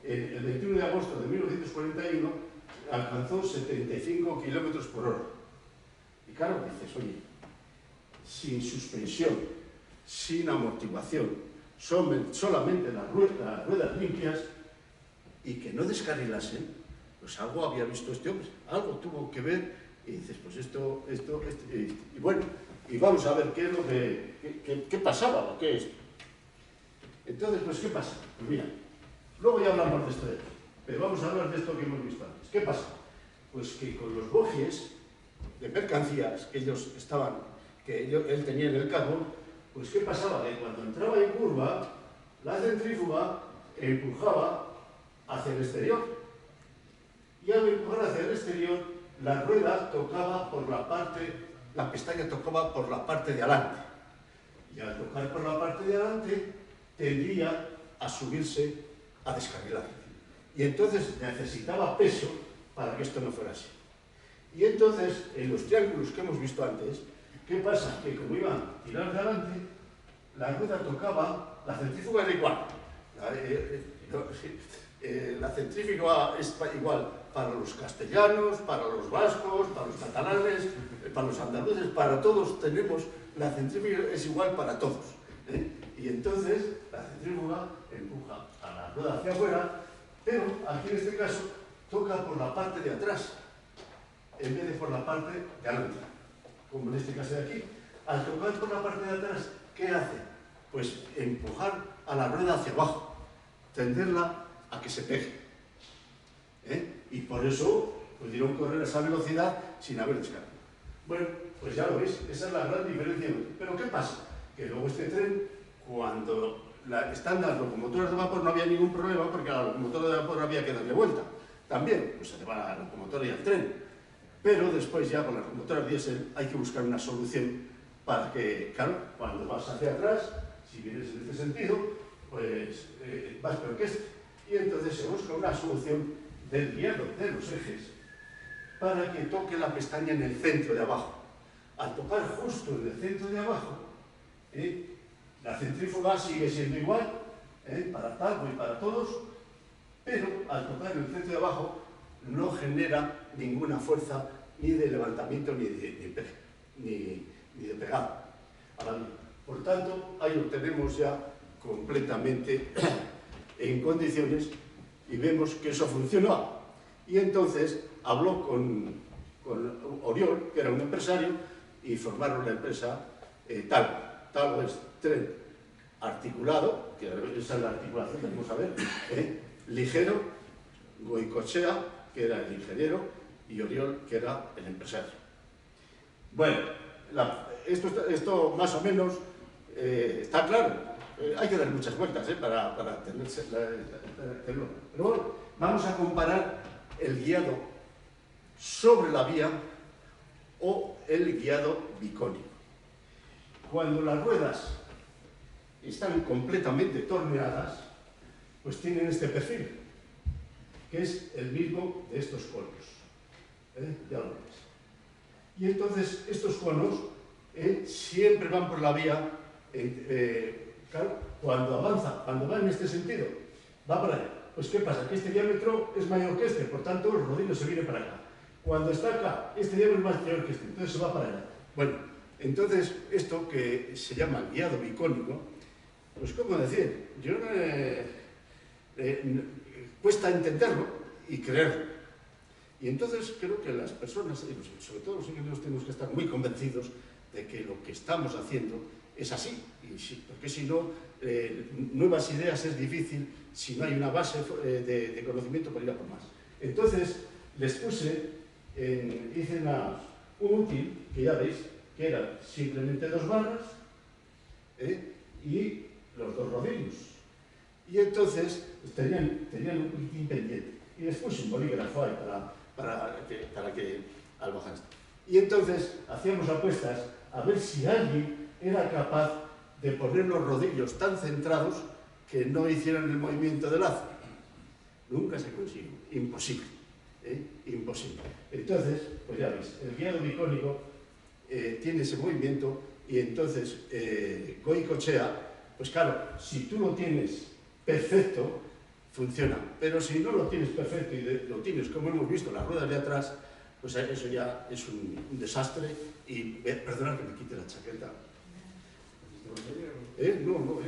21 de agosto de 1941 alcanzó 75 kilómetros por hora. Y claro, dices, oye, sin suspensión, sin amortiguación, solamente las ruedas limpias y que no descarrilasen, pues algo había visto este hombre, algo tuvo que ver. Y dices, pues esto, y bueno, y vamos a ver qué es lo qué pasaba, o qué es. Entonces, pues, ¿qué pasa? Pues mira, luego ya hablamos de esto, pero vamos a hablar de esto que hemos visto antes. ¿Qué pasa? Pues que con los bogies de mercancías que él tenía en el carro, pues ¿qué pasaba? Que cuando entraba en curva, la centrífuga empujaba hacia el exterior. Y al empujar hacia el exterior, la rueda tocaba la pestaña tocaba por la parte de adelante. Y al tocar por la parte de adelante, tendría a subirse, a descarrilar. Y entonces necesitaba peso para que esto no fuera así. Y entonces, en los triángulos que hemos visto antes, ¿qué pasa? Que como iban a tirar de adelante, la rueda tocaba, la centrífuga era igual. La centrífuga es igual para los castellanos, para los vascos, para los catalanes, para los andaluces, para todos tenemos, la centrífuga es igual para todos. Y entonces la centrífuga empuja a la rueda hacia afuera, pero aquí en este caso toca por la parte de atrás, en vez de por la parte de adelante, como en este caso de aquí. Al tocar por la parte de atrás, ¿qué hace? Pues empujar a la rueda hacia abajo, tenderla a que se pegue. Y por eso pudieron correr a esa velocidad sin haber descargado. Bueno, pues ya lo veis, esa es la gran diferencia. Pero ¿qué pasa? Que luego este tren, cuando están las locomotoras de vapor, no había ningún problema, porque a la locomotora de vapor había que darle vuelta. También, pues se le va a la locomotora y al tren. Pero después ya con las locomotoras diésel hay que buscar una solución para que, claro, cuando vas hacia atrás, si vienes en este sentido, pues vas peor que este. Y entonces se busca una solución del guiado de los ejes para que toque la pestaña en el centro de abajo. Al tocar justo en el centro de abajo, la centrífuga sigue siendo igual para talco y para todos, pero al tocar en el centro de abajo no genera ninguna fuerza ni de levantamiento ni de pegada. Ahora bien, por tanto, ahí lo tenemos ya completamente en condiciones y vemos que eso funcionó. Y entonces habló con Oriol, que era un empresario, y formaron la empresa Talgo. Talgo es tren articulado, que esa es la articulación que vamos a ver, ligero, Goicoechea, que era el ingeniero, y Oriol, que era el empresario. Bueno, esto más o menos está claro. Hay que dar muchas vueltas para tenerlo. Pero bueno, vamos a comparar el guiado sobre la vía o el guiado bicónico. Cuando las ruedas están completamente torneadas, pues tienen este perfil, que es el mismo de estos conos. Ya lo veis. Y entonces estos conos siempre van por la vía, claro, cuando avanza, cuando va en este sentido, va para allá. Pues ¿qué pasa? Que este diámetro es mayor que este, por tanto el rodillo se viene para acá. Cuando está acá, este diámetro es más mayor que este, entonces se va para allá. Bueno, entonces esto que se llama guiado bicónico, pues ¿cómo decir? Yo cuesta entenderlo y creerlo. Y entonces creo que las personas, y sobre todo los ingenieros, tenemos que estar muy convencidos de que lo que estamos haciendo es así. Y sí, porque si no, nuevas ideas es difícil si no hay una base de conocimiento para ir a por más. Entonces, les puse, hice un útil, que ya veis, que eran simplemente 2 barras y los 2 rodillos. Y entonces pues, tenían un poquitín pendiente. Y les puse un bolígrafo ahí para que al bajar esto. Y entonces hacíamos apuestas a ver si alguien era capaz de poner los rodillos tan centrados que no hicieran el movimiento del lazo. Nunca se consiguió. Imposible. Imposible. Entonces, pues ya veis, el guiado bicónico tiene ese movimiento y entonces Goicoechea, pues claro, si tú lo tienes perfecto, funciona. Pero si no lo tienes perfecto y lo tienes, como hemos visto, las ruedas de atrás, pues eso ya es un desastre. Y perdona que me quite la chaqueta. No,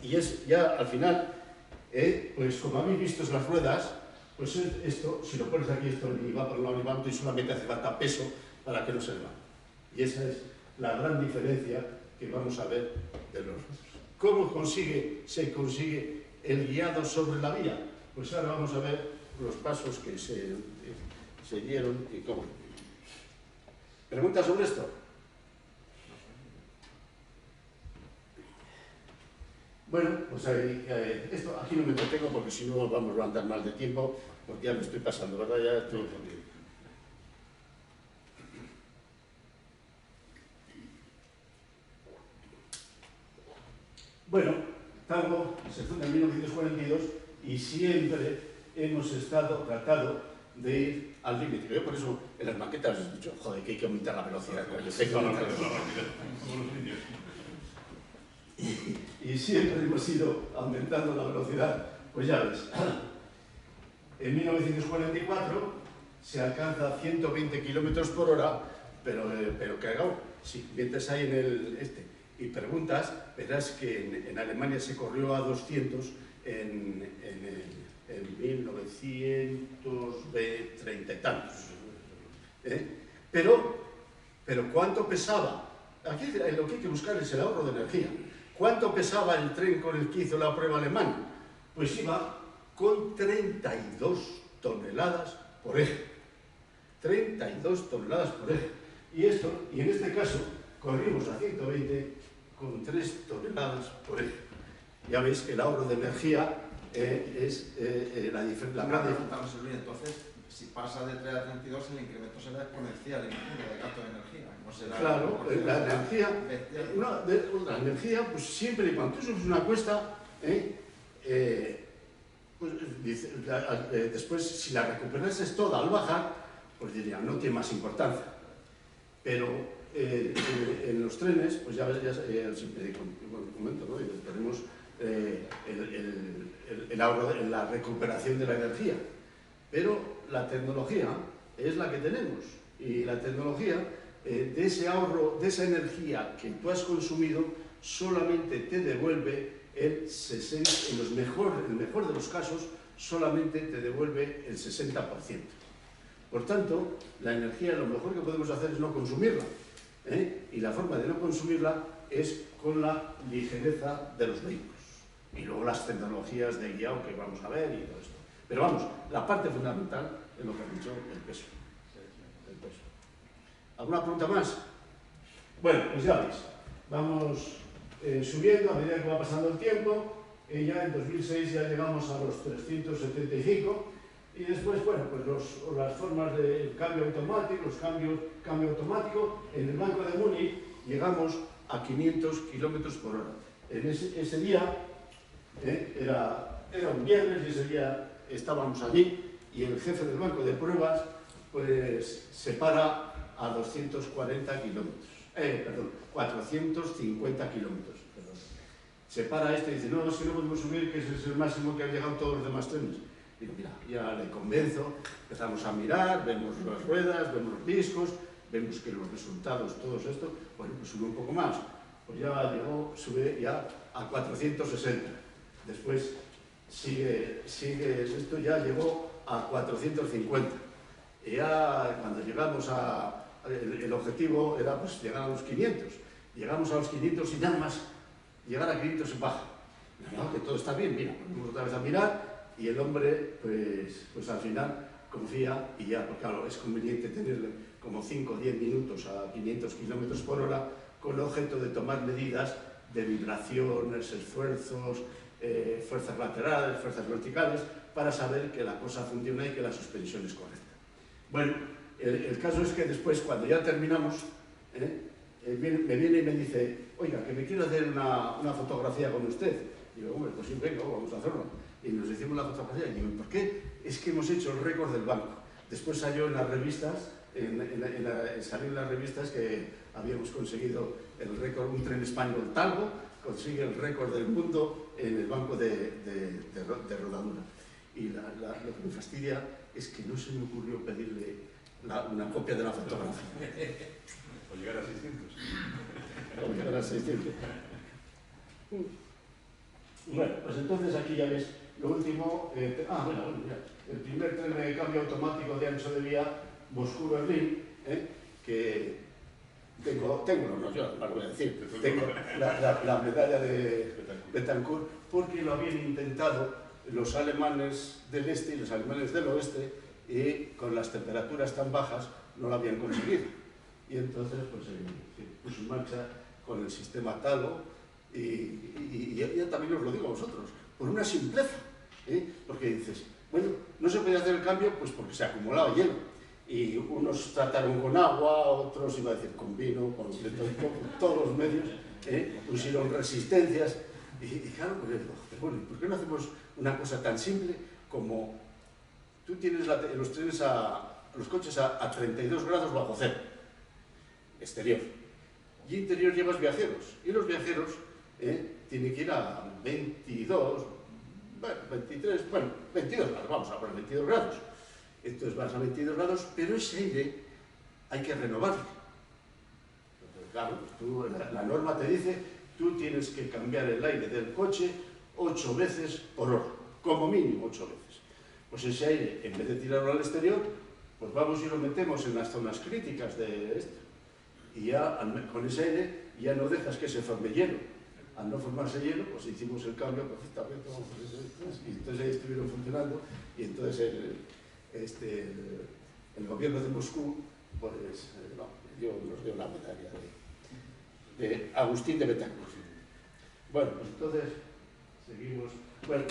y es ya al final, pues como habéis visto las ruedas, pues esto, si lo pones aquí, esto ni va por un lado ni va por otro y solamente hace falta peso para que no se levante. Y esa es la gran diferencia que vamos a ver de los ruedas. ¿Cómo se consigue el guiado sobre la vía? Pues ahora vamos a ver los pasos que se dieron y cómo. ¿Preguntas sobre esto? Bueno, pues esto aquí no me entretengo porque si no vamos a andar mal de tiempo, porque ya me estoy pasando, ¿verdad? Ya estoy jodido. Bueno, Talgo se funda en 1942 y siempre hemos tratado de ir al límite. Yo por eso en las maquetas he dicho, joder, que hay que aumentar la velocidad. Y siempre hemos ido aumentando la velocidad Pues ya ves, en 1944 se alcanza 120 kilómetros por hora, pero cagao, si metes ahí en el y preguntas, verás que en Alemania se corrió a 200 en 1930 y tantos. Pero ¿cuánto pesaba? Aquí lo que hay que buscar es el ahorro de energía. ¿Cuánto pesaba el tren con el que hizo la prueba alemán? Pues iba con 32 toneladas por eje. 32 toneladas por eje. Y en este caso, corrimos a 120 con 3 toneladas por eje. Ya veis que el ahorro de energía es la diferencia. Entonces, si pasa de 3 a 32, el incremento será exponencial, imagino, de gasto de energía. No será claro, la energía, pues siempre y cuando tú subes una cuesta, pues, después, si la recuperases toda al bajar, pues diría, no tiene más importancia. Pero en los trenes, pues ya siempre comento, ¿no? Y tenemos el ahorro en la recuperación de la energía. Pero la tecnología es la que tenemos. Y la tecnología, de ese ahorro, de esa energía que tú has consumido, solamente te devuelve el 60%, en el mejor de los casos, solamente te devuelve el 60%. Por tanto, la energía, lo mejor que podemos hacer es no consumirla. Y la forma de no consumirla es con la ligereza de los vehículos. Y luego las tecnologías de guiado que vamos a ver y todo esto. Pero vamos, la parte fundamental es lo que has dicho, el peso. ¿Alguna pregunta más? Bueno, pues ya veis, vamos subiendo a medida que va pasando el tiempo. Ya en 2006 ya llegamos a los 375 y después, bueno, pues las formas de cambio automático, cambio automático, en el Banco de Múnich llegamos a 500 kilómetros por hora. En ese día, era un viernes y ese día estábamos allí y el jefe del banco de pruebas pues se para a 240 kilómetros, 450 kilómetros. Se para y dice, no, es que no podemos subir, que ese es el máximo que han llegado todos los demás trenes. Digo, mira, ya le convenzo, empezamos a mirar, vemos las ruedas, vemos los discos, vemos que los resultados, todos esto, bueno, pues sube un poco más. Pues ya sube ya a 460. Después sigue esto, ya llegó a 450. Y ya cuando llegamos el objetivo era pues llegar a los 500. Llegamos a los 500 y nada más llegar a 500 se baja. No, que todo está bien, mira, vamos otra vez a mirar y el hombre pues al final confía y ya, porque claro, es conveniente tenerle como 5 o 10 minutos a 500 kilómetros por hora con el objeto de tomar medidas de vibraciones, esfuerzos, fuerzas laterales, fuerzas verticales, para saber que la cosa funciona y que la suspensión es correcta. Bueno, el caso es que después, cuando ya terminamos, me viene y me dice, oiga, que me quiero hacer una fotografía con usted. Y digo, hombre, pues sí, venga, vamos a hacerlo. Y nos hicimos la fotografía y digo, ¿por qué? Es que hemos hecho el récord del banco. Después salió en las revistas, salió en las revistas que habíamos conseguido el récord, un tren español Talgo consigue el récord del mundo en el banco de rodadura. Y lo que me fastidia es que no se me ocurrió pedirle una copia de la fotografía. O llegar a 600. O llegar a 600. Bueno, pues entonces aquí ya ves lo último. Bueno, ya. El primer tren de cambio automático de ancho de vía Moscú-Berlín, que tengo no, yo no voy a decir, tengo la medalla de Betancourt, porque lo habían intentado los alemanes del este y los alemanes del oeste, y con las temperaturas tan bajas no lo habían conseguido. Y entonces pues se puso en marcha con el sistema Talgo, y ya también os lo digo a vosotros, por una simpleza, porque dices, bueno, no se podía hacer el cambio pues porque se acumulaba hielo, y unos trataron con agua, otros iba a decir con vino, con todos los medios, pusieron resistencias, y claro, bueno, ¿por qué no hacemos una cosa tan simple como tú tienes los trenes los coches a 32 grados bajo cero, exterior, y interior llevas viajeros, y los viajeros tienen que ir a 22, 22 grados, vamos a poner 22 grados. Entonces vas a 22 grados, pero ese aire hay que renovarlo. Entonces, claro, la norma te dice, tú tienes que cambiar el aire del coche 8 veces por hora, como mínimo 8 veces. Pues ese aire, en vez de tirarlo al exterior, pues vamos y lo metemos en las zonas críticas de esto. Y ya con ese aire ya no dejas que se forme hielo. Al no formarse hielo, pues hicimos el cambio perfectamente. Y entonces ahí estuvieron funcionando. Y entonces el gobierno de Moscú pues, nos dio la medalla de Agustín de Betancourt. Bueno, pues entonces seguimos. Bueno,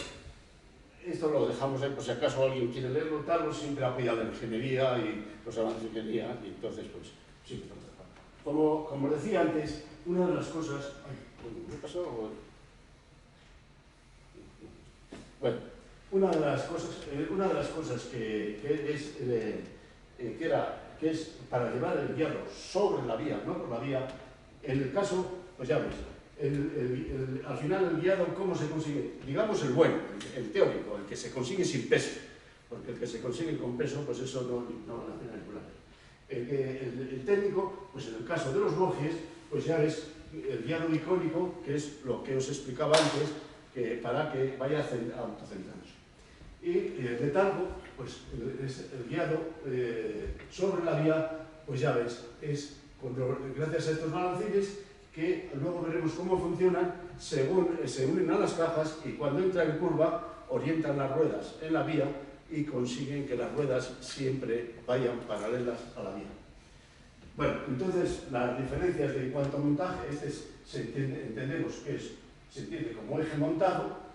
esto lo dejamos ahí por si acaso alguien quiere leerlo, tal, pues siempre apoya la ingeniería y los avances de ingeniería, y entonces pues siempre lo dejamos. Como decía antes, una de las cosas... ¿Me he pasado? Bueno, una de las cosas que es para llevar el guiado sobre la vía, no por la vía, en el caso, pues ya ves, al final el guiado, ¿cómo se consigue? Digamos el bueno, el teórico, el que se consigue sin peso, porque el que se consigue con peso, pues eso no vale la pena ninguna vez. El técnico, pues en el caso de los bogies, pues ya ves el guiado bicónico, que es lo que os explicaba antes, para que vaya autocentrándose. Y el letargo, pues es el guiado sobre la vía, pues ya ves, es gracias a estos balancines que luego veremos cómo funcionan, según se unen a las cajas y cuando entra en curva orientan las ruedas en la vía y consiguen que las ruedas siempre vayan paralelas a la vía. Bueno, entonces las diferencias de cuanto a montaje, entendemos que se entiende como eje montado,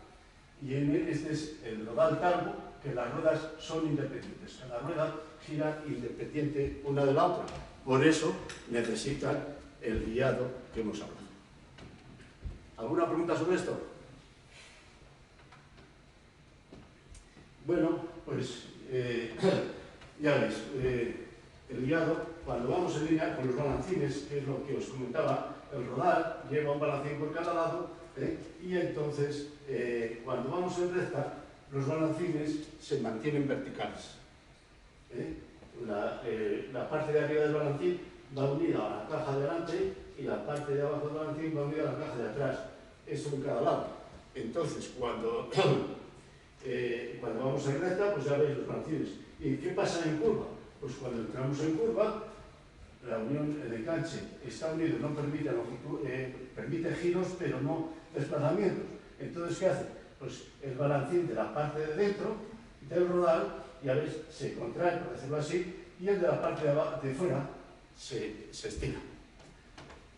y este es el rodal targo, que las ruedas son independientes, cada rueda gira independiente una de la otra. Por eso necesitan el guiado que hemos hablado. ¿Alguna pregunta sobre esto? Bueno, pues ya veis, el guiado, cuando vamos en línea con los balancines, que es lo que os comentaba, el rodal lleva un balancín por cada lado, y entonces cuando vamos en recta, los balancines se mantienen verticales. La parte de arriba del balancín va unida a la caja de delante y la parte de abajo del balancín va unida a la caja de atrás. Eso en cada lado. Entonces, cuando vamos en recta, pues ya veis los balancines. ¿Y qué pasa en curva? Pues cuando entramos en curva, la unión del enganche está unido, no permite giros, pero no desplazamientos. Entonces, ¿qué hace? Pues el balancín de la parte de dentro del rodal, ya veis, se contrae, por decirlo así, y el de la parte de fuera se estira.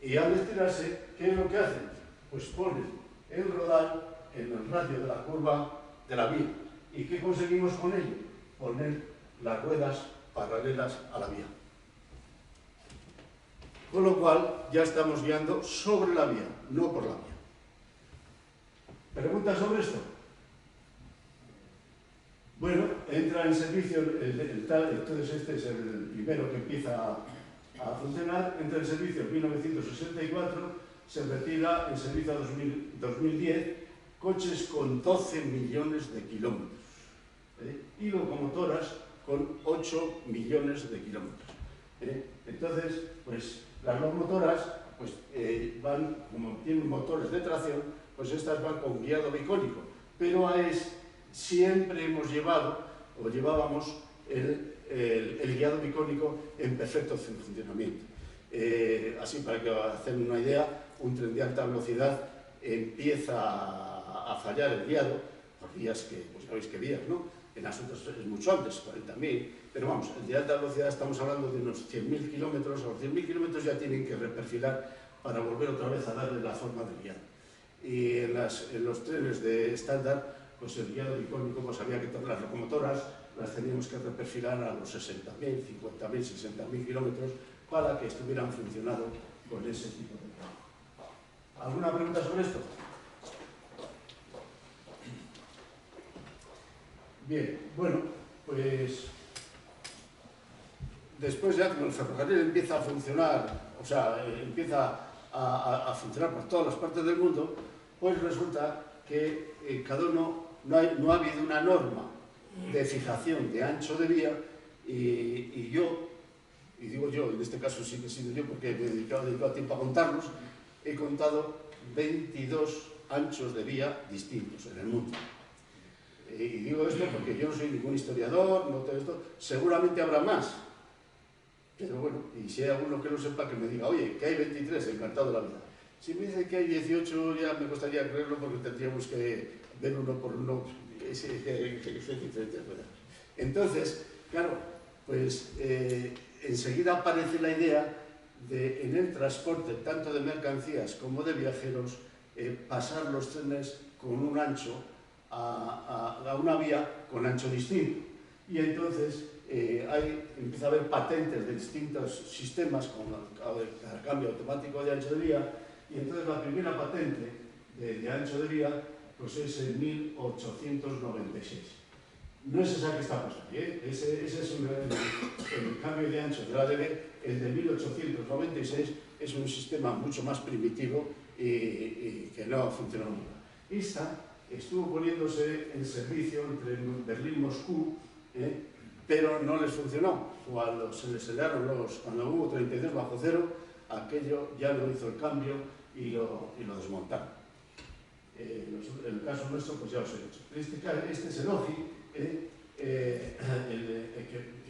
Y al estirarse, ¿qué es lo que hacen? Pues ponen el rodal en el radio de la curva de la vía. ¿Y qué conseguimos con ello? Poner las ruedas paralelas a la vía. Con lo cual, ya estamos guiando sobre la vía, no por la vía. ¿Preguntas sobre esto? Bueno, entra en servicio entonces este es el primero que empieza a funcionar, entra en servicio en 1964, se retira en servicio a 2010, coches con 12 millones de kilómetros y locomotoras con 8 millones de kilómetros. Entonces, pues las locomotoras pues, van, como tienen motores de tracción, pues estas van con guiado bicónico, pero siempre hemos llevado, o llevábamos, el guiado bicónico en perfecto funcionamiento. Así, para que hacer una idea, un tren de alta velocidad empieza a fallar el guiado por vías que, pues sabéis qué vías, ¿no? En las otras es mucho antes, 40.000, pero vamos, el de alta velocidad estamos hablando de unos 100.000 kilómetros, a los 100.000 kilómetros ya tienen que reperfilar para volver otra vez a darle la forma del guiado. Y en los trenes de estándar, pues el guiado bicónico, pues había que tomar las locomotoras, las teníamos que reperfilar a los 60.000, 50.000, 60.000 kilómetros para que estuvieran funcionando con ese tipo de trabajo. ¿Alguna pregunta sobre esto? Bien, bueno, pues después ya como el ferrocarril empieza a funcionar, o sea, empieza a funcionar por todas las partes del mundo, pues resulta que cada uno no ha habido una norma de fijación de ancho de vía y yo, y digo yo, en este caso sí que he sido yo porque me he dedicado tiempo a contarlos, he contado 22 anchos de vía distintos en el mundo. Y digo esto porque yo no soy ningún historiador, no todo esto, seguramente habrá más. Pero bueno, y si hay alguno que lo sepa, que me diga, oye, que hay 23, encantado de la vida. Si me dice que hay 18, ya me costaría creerlo porque tendríamos que ver uno por uno, etcétera. Entonces, claro, pues enseguida aparece la idea de, en el transporte tanto de mercancías como de viajeros, pasar los trenes con un ancho a una vía con ancho distinto. Y entonces empieza a haber patentes de distintos sistemas con el cambio automático de ancho de vía, y entonces la primera patente de ancho de vía pues es en 1896. No es esa que estamos aquí, ese es el cambio de ancho de la ADB. El de 1896 es un sistema mucho más primitivo y que no funcionó nunca. Esta estuvo poniéndose en servicio entre Berlín y Moscú, pero no les funcionó. Cuando se les helaron cuando hubo 32 bajo cero, aquello ya no hizo el cambio y lo desmontaron. El caso nuestro, pues ya os he dicho. Este es el OGI, que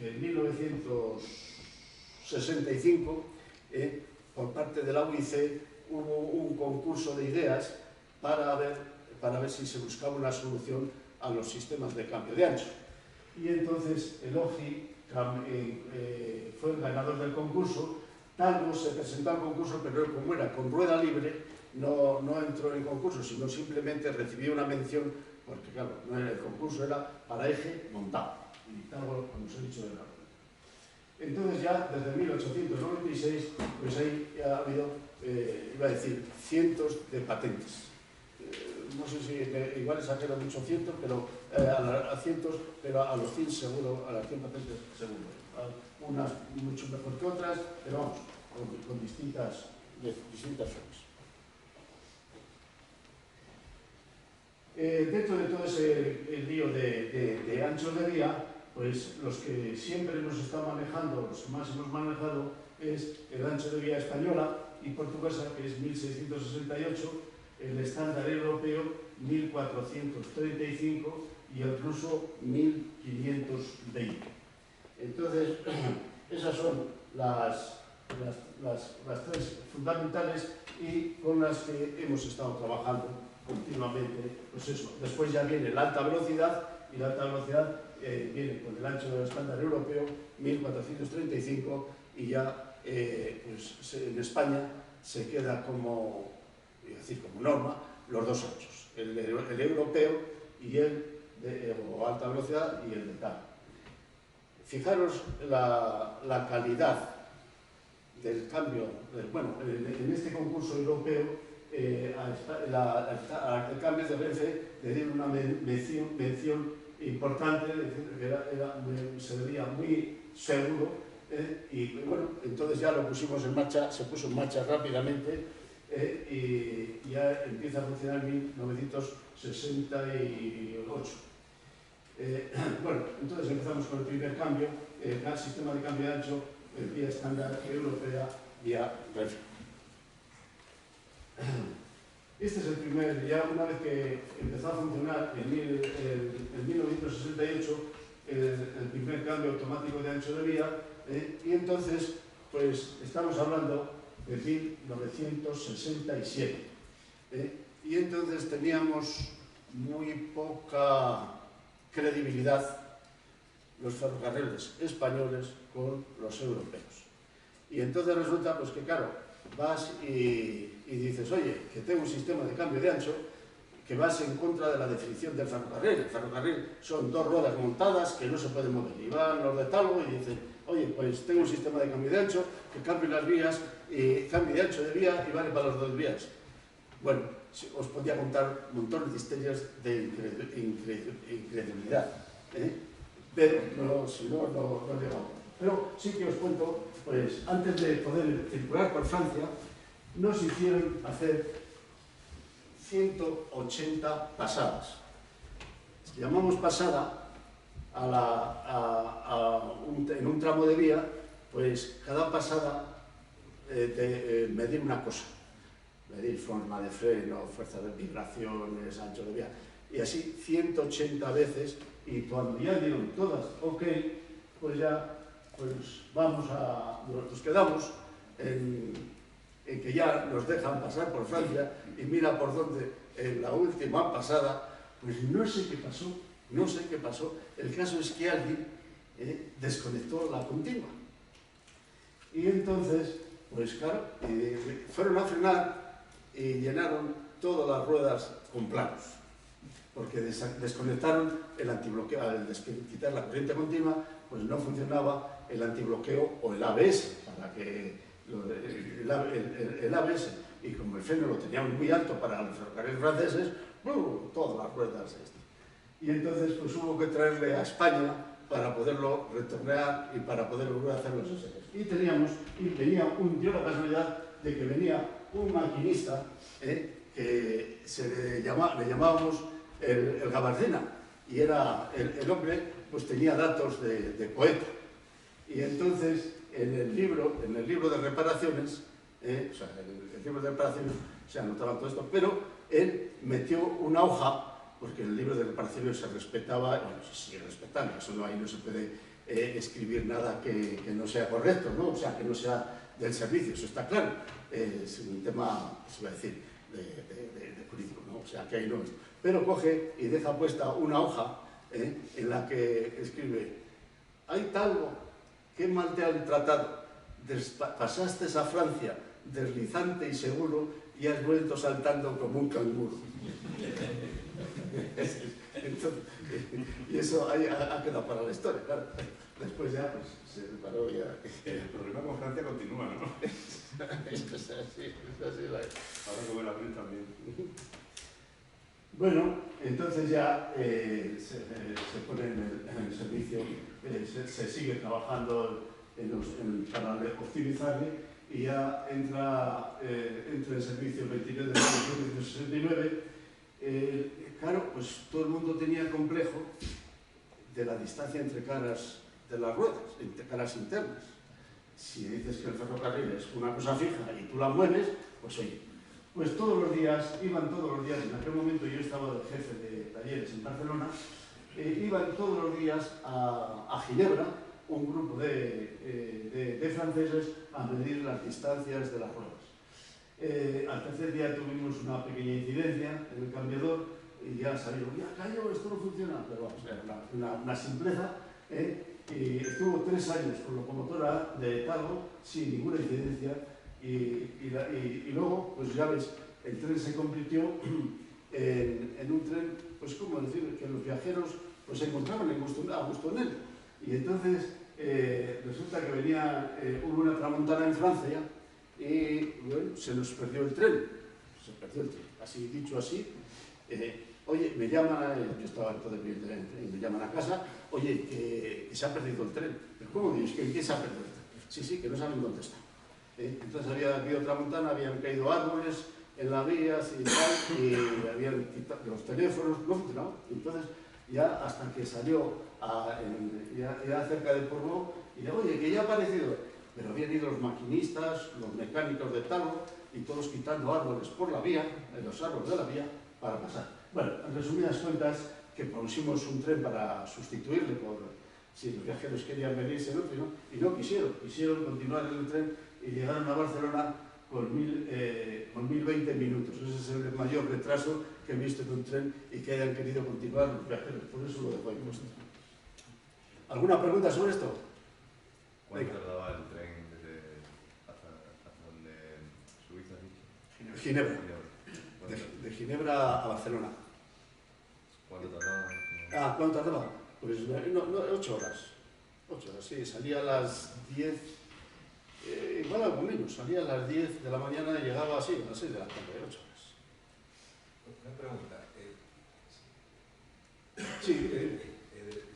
en 1965, por parte de la UIC, hubo un concurso de ideas para ver si se buscaba una solución a los sistemas de cambio de ancho. Y entonces el OGI fue el ganador del concurso. Talgo se presentó al concurso, pero como era con rueda libre, no entró en el concurso, sino simplemente recibió una mención, porque claro, el concurso era para eje montado. Y Talgo, como os he dicho, era. Entonces ya desde 1896, pues ahí ha habido, iba a decir, cientos de patentes. No sé si igual exagero mucho cientos, pero a cientos, pero a los 100 seguro, a las 100 patentes seguro. Unas mucho mejor que otras, pero vamos, con distintas formas. Dentro de todo ese lío de anchos de vía, pues los que siempre nos están manejando, los que más hemos manejado, es el ancho de vía española y portuguesa, que es 1668, el estándar europeo 1435 y el ruso 1520. Entonces, esas son las tres fundamentales y con las que hemos estado trabajando continuamente. Pues eso. Después ya viene la alta velocidad, y la alta velocidad viene con el ancho del estándar europeo 1435, y ya pues, en España se queda como norma los dos anchos, el europeo y el de alta velocidad y el de tal. Fijaros la calidad del cambio, en este concurso europeo, el cambio de Renfe le dieron una mención importante, se veía muy seguro, y bueno, entonces ya lo pusimos en marcha, se puso en marcha rápidamente, y ya empieza a funcionar en 1968. Bueno, entonces empezamos con el primer cambio, el sistema de cambio de ancho, vía estándar europea, vía Renfe. Este es el primer, ya una vez que empezó a funcionar en 1968, el primer cambio automático de ancho de vía, y entonces, pues estamos hablando de 1967. Y entonces teníamos muy poca credibilidad los ferrocarriles españoles con los europeos. Y entonces resulta pues que claro, vas y dices, oye, que tengo un sistema de cambio de ancho que vas en contra de la definición del ferrocarril. El ferrocarril son dos ruedas montadas que no se pueden mover. Y van los de Talgo y dicen, oye, pues tengo un sistema de cambio de ancho que cambio las vías, cambio de ancho de vía y vale para las dos vías. Bueno, os podía contar montones de historias de incredulidad, pero no, si no llegamos. Pero sí que os cuento, pues antes de poder circular por Francia, nos hicieron hacer 180 pasadas. llamamos pasada en un tramo de vía, pues cada pasada medir una cosa. Medir forma de freno, fuerza de vibraciones, ancho de vía. Y así 180 veces, y cuando ya dieron todas ok, pues ya nos quedamos en que ya nos dejan pasar por Francia, y mira por dónde en la última pasada, pues no sé qué pasó, el caso es que alguien desconectó la continua. Y entonces, pues claro, fueron a frenar y llenaron todas las ruedas con planos, porque desconectaron el antibloqueo. Al quitar la corriente continua, pues no funcionaba el antibloqueo o el ABS, para que el ABS, y como el freno lo teníamos muy alto para los ferrocarriles franceses, todas las ruedas. Y entonces pues hubo que traerle a España para poderlo retornar y para poder volver a hacer los ejes. Y dio la casualidad de que venía un maquinista que le llamábamos el Gabardina, y era el hombre, pues tenía datos de poeta. Y entonces en el libro de reparaciones, se anotaba todo esto, pero él metió una hoja, porque en el libro de reparaciones se respetaba, bueno, se sigue respetando, eso ahí no se puede escribir nada que no sea correcto, ¿no? O sea, que no sea del servicio, eso está claro. Es un tema, se va a decir, de jurídico, ¿no? O sea, que ahí no es. Pero coge y deja puesta una hoja en la que escribe: hay talgo, qué mal te han tratado, pasaste a Francia deslizante y seguro y has vuelto saltando como un canguro. Entonces, y eso ha quedado para la historia, claro. Después ya pues, se reparó ya. El problema con Francia continúa, ¿no? Esto es así. Ahora como el abril también. Bueno, entonces ya se pone en el servicio, se sigue trabajando para optimizarle, y ya entra en servicio el 29 de mayo de 1969. Claro, pues todo el mundo tenía complejo de la distancia entre caras de las ruedas, entre caras internas. Si dices que el ferrocarril es una cosa fija y tú la mueves, pues oye, pues iban todos los días, en aquel momento yo estaba de jefe de talleres en Barcelona, iban todos los días a Ginebra un grupo de franceses a medir las distancias de las ruedas. Al tercer día tuvimos una pequeña incidencia en el cambiador y ya salieron, ya cayó, esto no funciona, pero vamos, era una simpleza, y estuvo 3 años con locomotora de talgo sin ninguna incidencia, y luego, pues ya ves, el tren se convirtió en un tren, pues como decir, que los viajeros pues se encontraban a gusto en él. Y entonces resulta que hubo una tramontana en Francia y bueno, se nos perdió el tren. Así dicho así. Oye, me llaman, yo estaba entonces viendo el tren, y me llaman a casa, oye, que se ha perdido el tren. ¿Pero cómo dices? ¿Qué se ha perdido el tren? Sí, que no saben dónde está. Entonces había habido tramontana, habían caído árboles en las vías y tal, y habían quitado los teléfonos, no funcionaba. Entonces ya hasta que salió ya cerca de Portbou, y le oye, que ya ha aparecido. Pero habían ido los maquinistas, los mecánicos de talgo, y todos quitando árboles por la vía, los árboles de la vía, para pasar. Bueno, en resumidas cuentas, que pusimos un tren para sustituirle por si los viajeros querían venirse en otro, y no quisieron continuar en el tren y llegaron a Barcelona con 1020 minutos. Ese es el mayor retraso que he visto en un tren y que hayan querido continuar los viajeros, por eso lo dejo ahí puesto. ¿Alguna pregunta sobre esto? ¿Cuánto tardaba el tren hasta donde Suiza has dicho? Ginebra. De Ginebra a Barcelona. ¿Cuánto tardaba? ¿Cuánto tardaba? Pues 8 horas. 8 horas, sí. Salía a las 10, igual algo menos. Salía a las 10 de la mañana y llegaba así, a las 6 de la tarde, 8 horas. Una pregunta. Sí.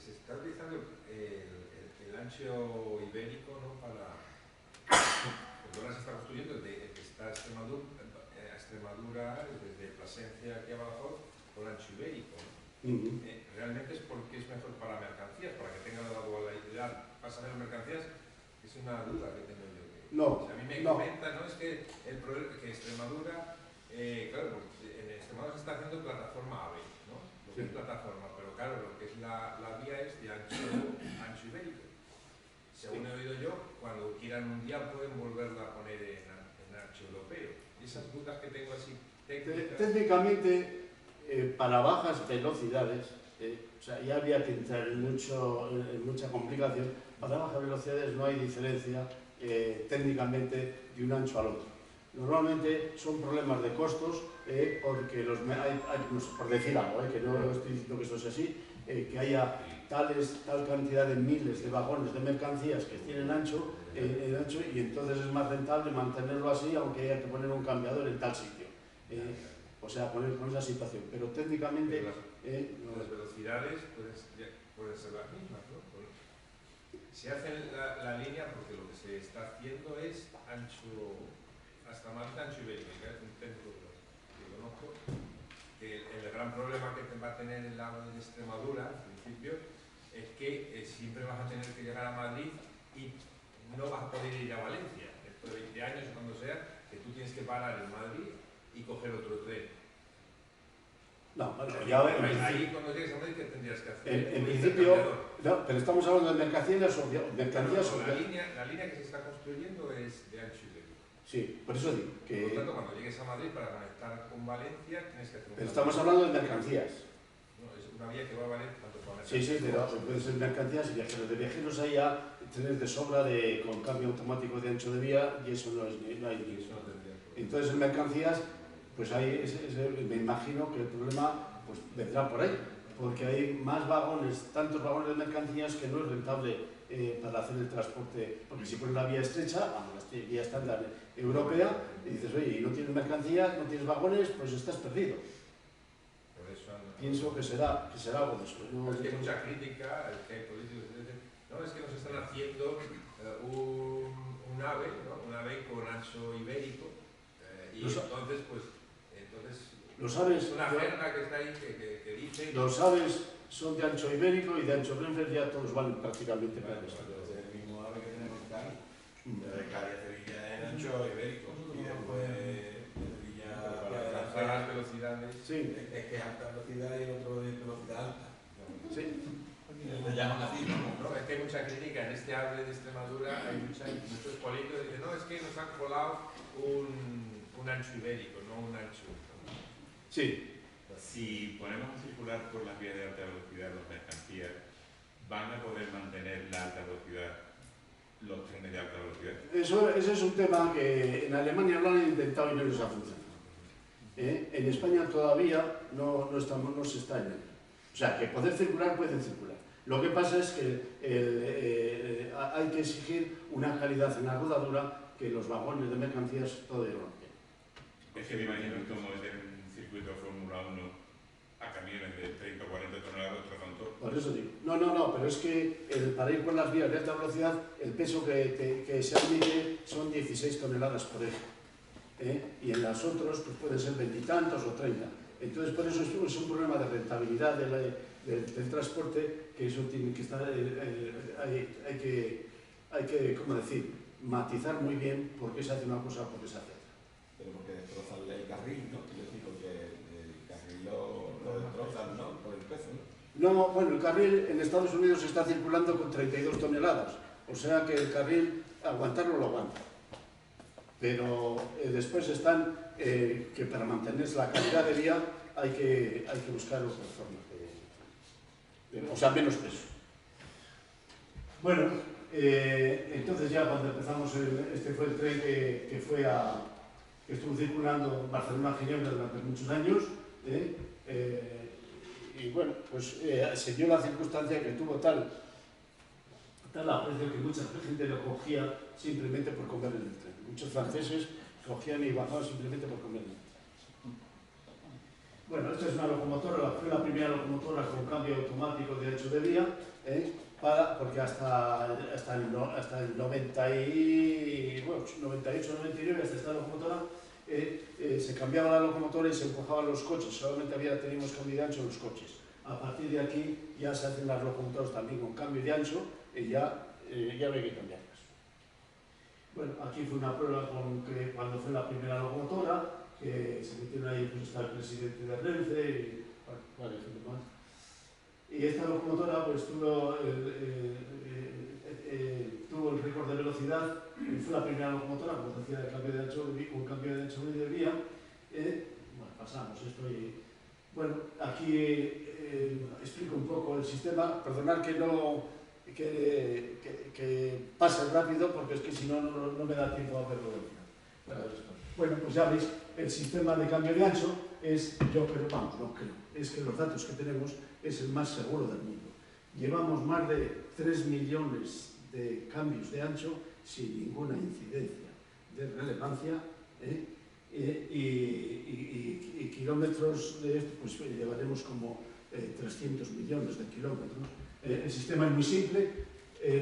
Se está utilizando el ancho ibérico, ¿no? Para... Porque ahora se está construyendo desde que está Extremadura, desde Plasencia aquí abajo, por el ancho ibérico, ¿no? realmente es porque es mejor para mercancías, para que tengan la dualidad pasajeros mercancías. Es una duda que tengo yo. No, o sea, a mí me comenta, ¿no? Es que el problema que Extremadura, claro, en Extremadura se está haciendo plataforma AVE, ¿no? Lo que es plataforma, pero claro, lo que es la vía es de ancho ibérico. Según he oído yo, cuando quieran un día pueden volverla a poner en ancho europeo. Y esas dudas que tengo así técnicas... Técnicamente, para bajas velocidades, o sea, ya había que entrar en mucha complicación. Para bajas velocidades no hay diferencia técnicamente de un ancho al otro. Normalmente son problemas de costos porque por decir algo, que no estoy diciendo que esto es así, que haya tal cantidad de miles de vagones de mercancías que tienen ancho y entonces es más rentable mantenerlo así aunque haya que poner un cambiador en tal sitio. O sea, con esa situación. Pero técnicamente... las velocidades pueden ser las mismas, ¿no? Se hace la línea porque lo que se está haciendo es ancho, hasta más ancho ibérico, que es un técnico que conozco, que el gran problema que va a tener el lago de Extremadura, al principio, es que siempre vas a tener que llegar a Madrid y no vas a poder ir a Valencia. Después de 20 años o cuando sea, que tú tienes que parar en Madrid y coger otro tren. No, bueno, ahí cuando llegues a Madrid, ¿qué tendrías que hacer? En principio, no, pero estamos hablando de mercancías o la línea que se está construyendo es de ancho ibérico. Sí, por eso digo que... Por lo tanto, cuando llegues a Madrid para conectar con Valencia, tienes que hacer un... Pero estamos hablando de mercancías. No, es una vía que va a valer tanto para mercancías. Sí, pero puede ser mercancías y viajeros. De viajeros hay ya tener de sobra con cambio automático de ancho de vía y eso no hay ni eso. Entonces, en mercancías, pues ahí me imagino que el problema pues vendrá por ahí, porque hay más vagones, tantos vagones de mercancías que no es rentable para hacer el transporte, porque si pones la vía estrecha, vamos, la vía estándar europea, y dices, oye, y no tienes mercancías, no tienes vagones, pues estás perdido. Por eso, pienso que será algo de eso. ¿no? Es que hay mucha crítica, es que hay políticos que dicen, no, es que nos están haciendo un AVE, ¿no? Un AVE con ancho ibérico, y entonces, pues, los aves, es una jerga que está ahí que dice... Los aves son de ancho ibérico y de ancho Renfe, ya todos valen prácticamente para esto. Es el mismo ave que tenemos en Cádiz. De Cádiz a Sevilla es ancho ibérico. Y después de Sevilla... Para alcanzar las velocidades... Sí. Es que es alta velocidad y el otro es velocidad alta. Sí. Se llaman así, ¿no? Es que hay mucha crítica en este AVE de Extremadura, hay muchos políticos que dicen, no, es que nos han colado un ancho ibérico, no un ancho... Sí. Si ponemos a circular por las vías de alta velocidad las mercancías, ¿van a poder mantener la alta velocidad los trenes de alta velocidad? Ese es un tema que en Alemania lo han intentado y no les ha funcionado. En España todavía no se está en ello. O sea, que poder circular, pueden circular. Lo que pasa es que hay que exigir una calidad en la rodadura que los vagones de mercancías todavía no tienen. Es que me imagino como es un circuito de Fórmula 1 a camiones de 30 o 40 toneladas trazan todo. Por eso digo. No, pero es que para ir por las vías de alta velocidad, el peso que se admite son 16 toneladas por eje. Y en las otras pues pueden ser 20 y tantos o 30. Entonces, por eso es un problema de rentabilidad del transporte, que eso tiene que estar, hay que, ¿cómo decir?, matizar muy bien por qué se hace una cosa o por qué se hace otra. Pero porque destrozan el carril, ¿no? Quiero decir, porque el carril lo destrozan, ¿no? Por el peso, ¿no? No, bueno, el carril en Estados Unidos está circulando con 32 toneladas, o sea que el carril, aguantarlo lo aguanta. Pero después están, que para mantenerse la calidad de vía hay que buscar otras formas o sea, menos peso. Bueno, entonces ya cuando empezamos, este fue el tren que estuvo circulando Barcelona-Ginebra durante muchos años, y bueno, pues se dio la circunstancia que tuvo tal aprecio que mucha gente lo cogía simplemente por comer en el tren. Muchos franceses cogían y bajaban simplemente por comer en el tren. Bueno, esta es una locomotora, fue la primera locomotora con cambio automático de ancho de vía, porque hasta el 98, 99, hasta esta locomotora, se cambiaba la locomotora y se empujaban los coches, solamente teníamos cambio de ancho en los coches. a partir de aquí ya se hacen las locomotoras también con cambio de ancho y ya no hay que cambiarlas. Bueno, aquí fue una prueba cuando fue la primera locomotora, que se metieron ahí, pues está el presidente de Renfe y varios gente más. Y esta locomotora pues tuvo el récord de velocidad, y fue la primera locomotora, como decía, de cambio de ancho, un cambio de ancho medio de vía. Bueno, pasamos esto y... Bueno, aquí explico un poco el sistema, perdonad que pase rápido, porque es que si no, no me da tiempo a verlo. Bueno, pues ya veis, el sistema de cambio de ancho es, yo creo, vamos, no creo, es que los datos que tenemos es el más seguro del mundo. Llevamos más de 3 millones de cambios de ancho sin ninguna incidencia de relevancia, y kilómetros de esto, pues llevaremos como 300 millones de kilómetros. El sistema es muy simple,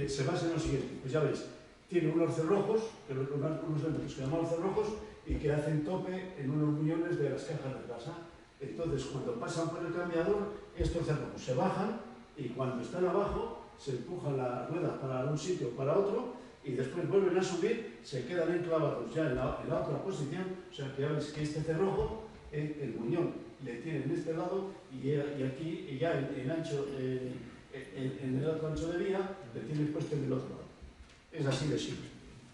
se basa en lo siguiente, pues ya veis, tiene unos cerrojos, unos elementos que llamamos cerrojos y que hacen tope en unos muñones de las cajas de grasa. Entonces, cuando pasan por el cambiador, estos cerrojos se bajan y cuando están abajo se empujan las ruedas para un sitio o para otro y después vuelven a subir, se quedan enclavados ya en la otra posición. O sea que ya veis que este cerrojo, el muñón le tiene en este lado y aquí, y ya en el otro ancho de vía, le tiene puesto en el otro lado. Es así de simple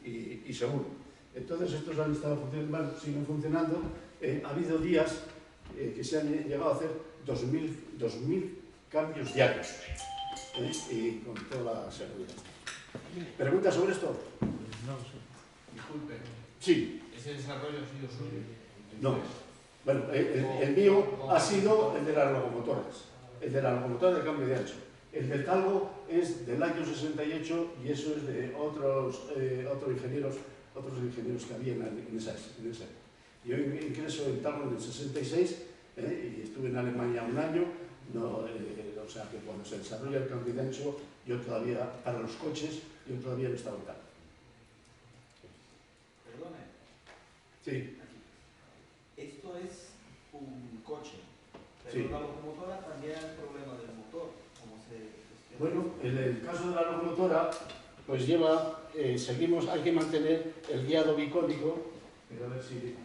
y seguro. Entonces estos han estado funcionando, bueno, siguen funcionando. Ha habido días que se han llegado a hacer 2000 cambios diarios, y con toda la seguridad. ¿Preguntas sobre esto? No sé. Disculpe. Sí. ¿Ese desarrollo ha sido suyo? No. Bueno, el mío ha sido el de las locomotoras, el de la locomotora de cambio de ancho. El del Talgo es del año 68 y eso es de otros ingenieros que había en esa. Yo ingreso en Talgo en el 66 y estuve en Alemania un año. O sea que cuando se desarrolla el cambio de ancho, yo todavía, para los coches, yo todavía no estaba en Talgo. Perdone. Sí. Esto es un coche, pero Sí. la locomotora también hay problema del motor. ¿Cómo se gestiona? Bueno, en el caso de la locomotora, pues lleva, seguimos, hay que mantener el guiado bicónico, pero a ver si...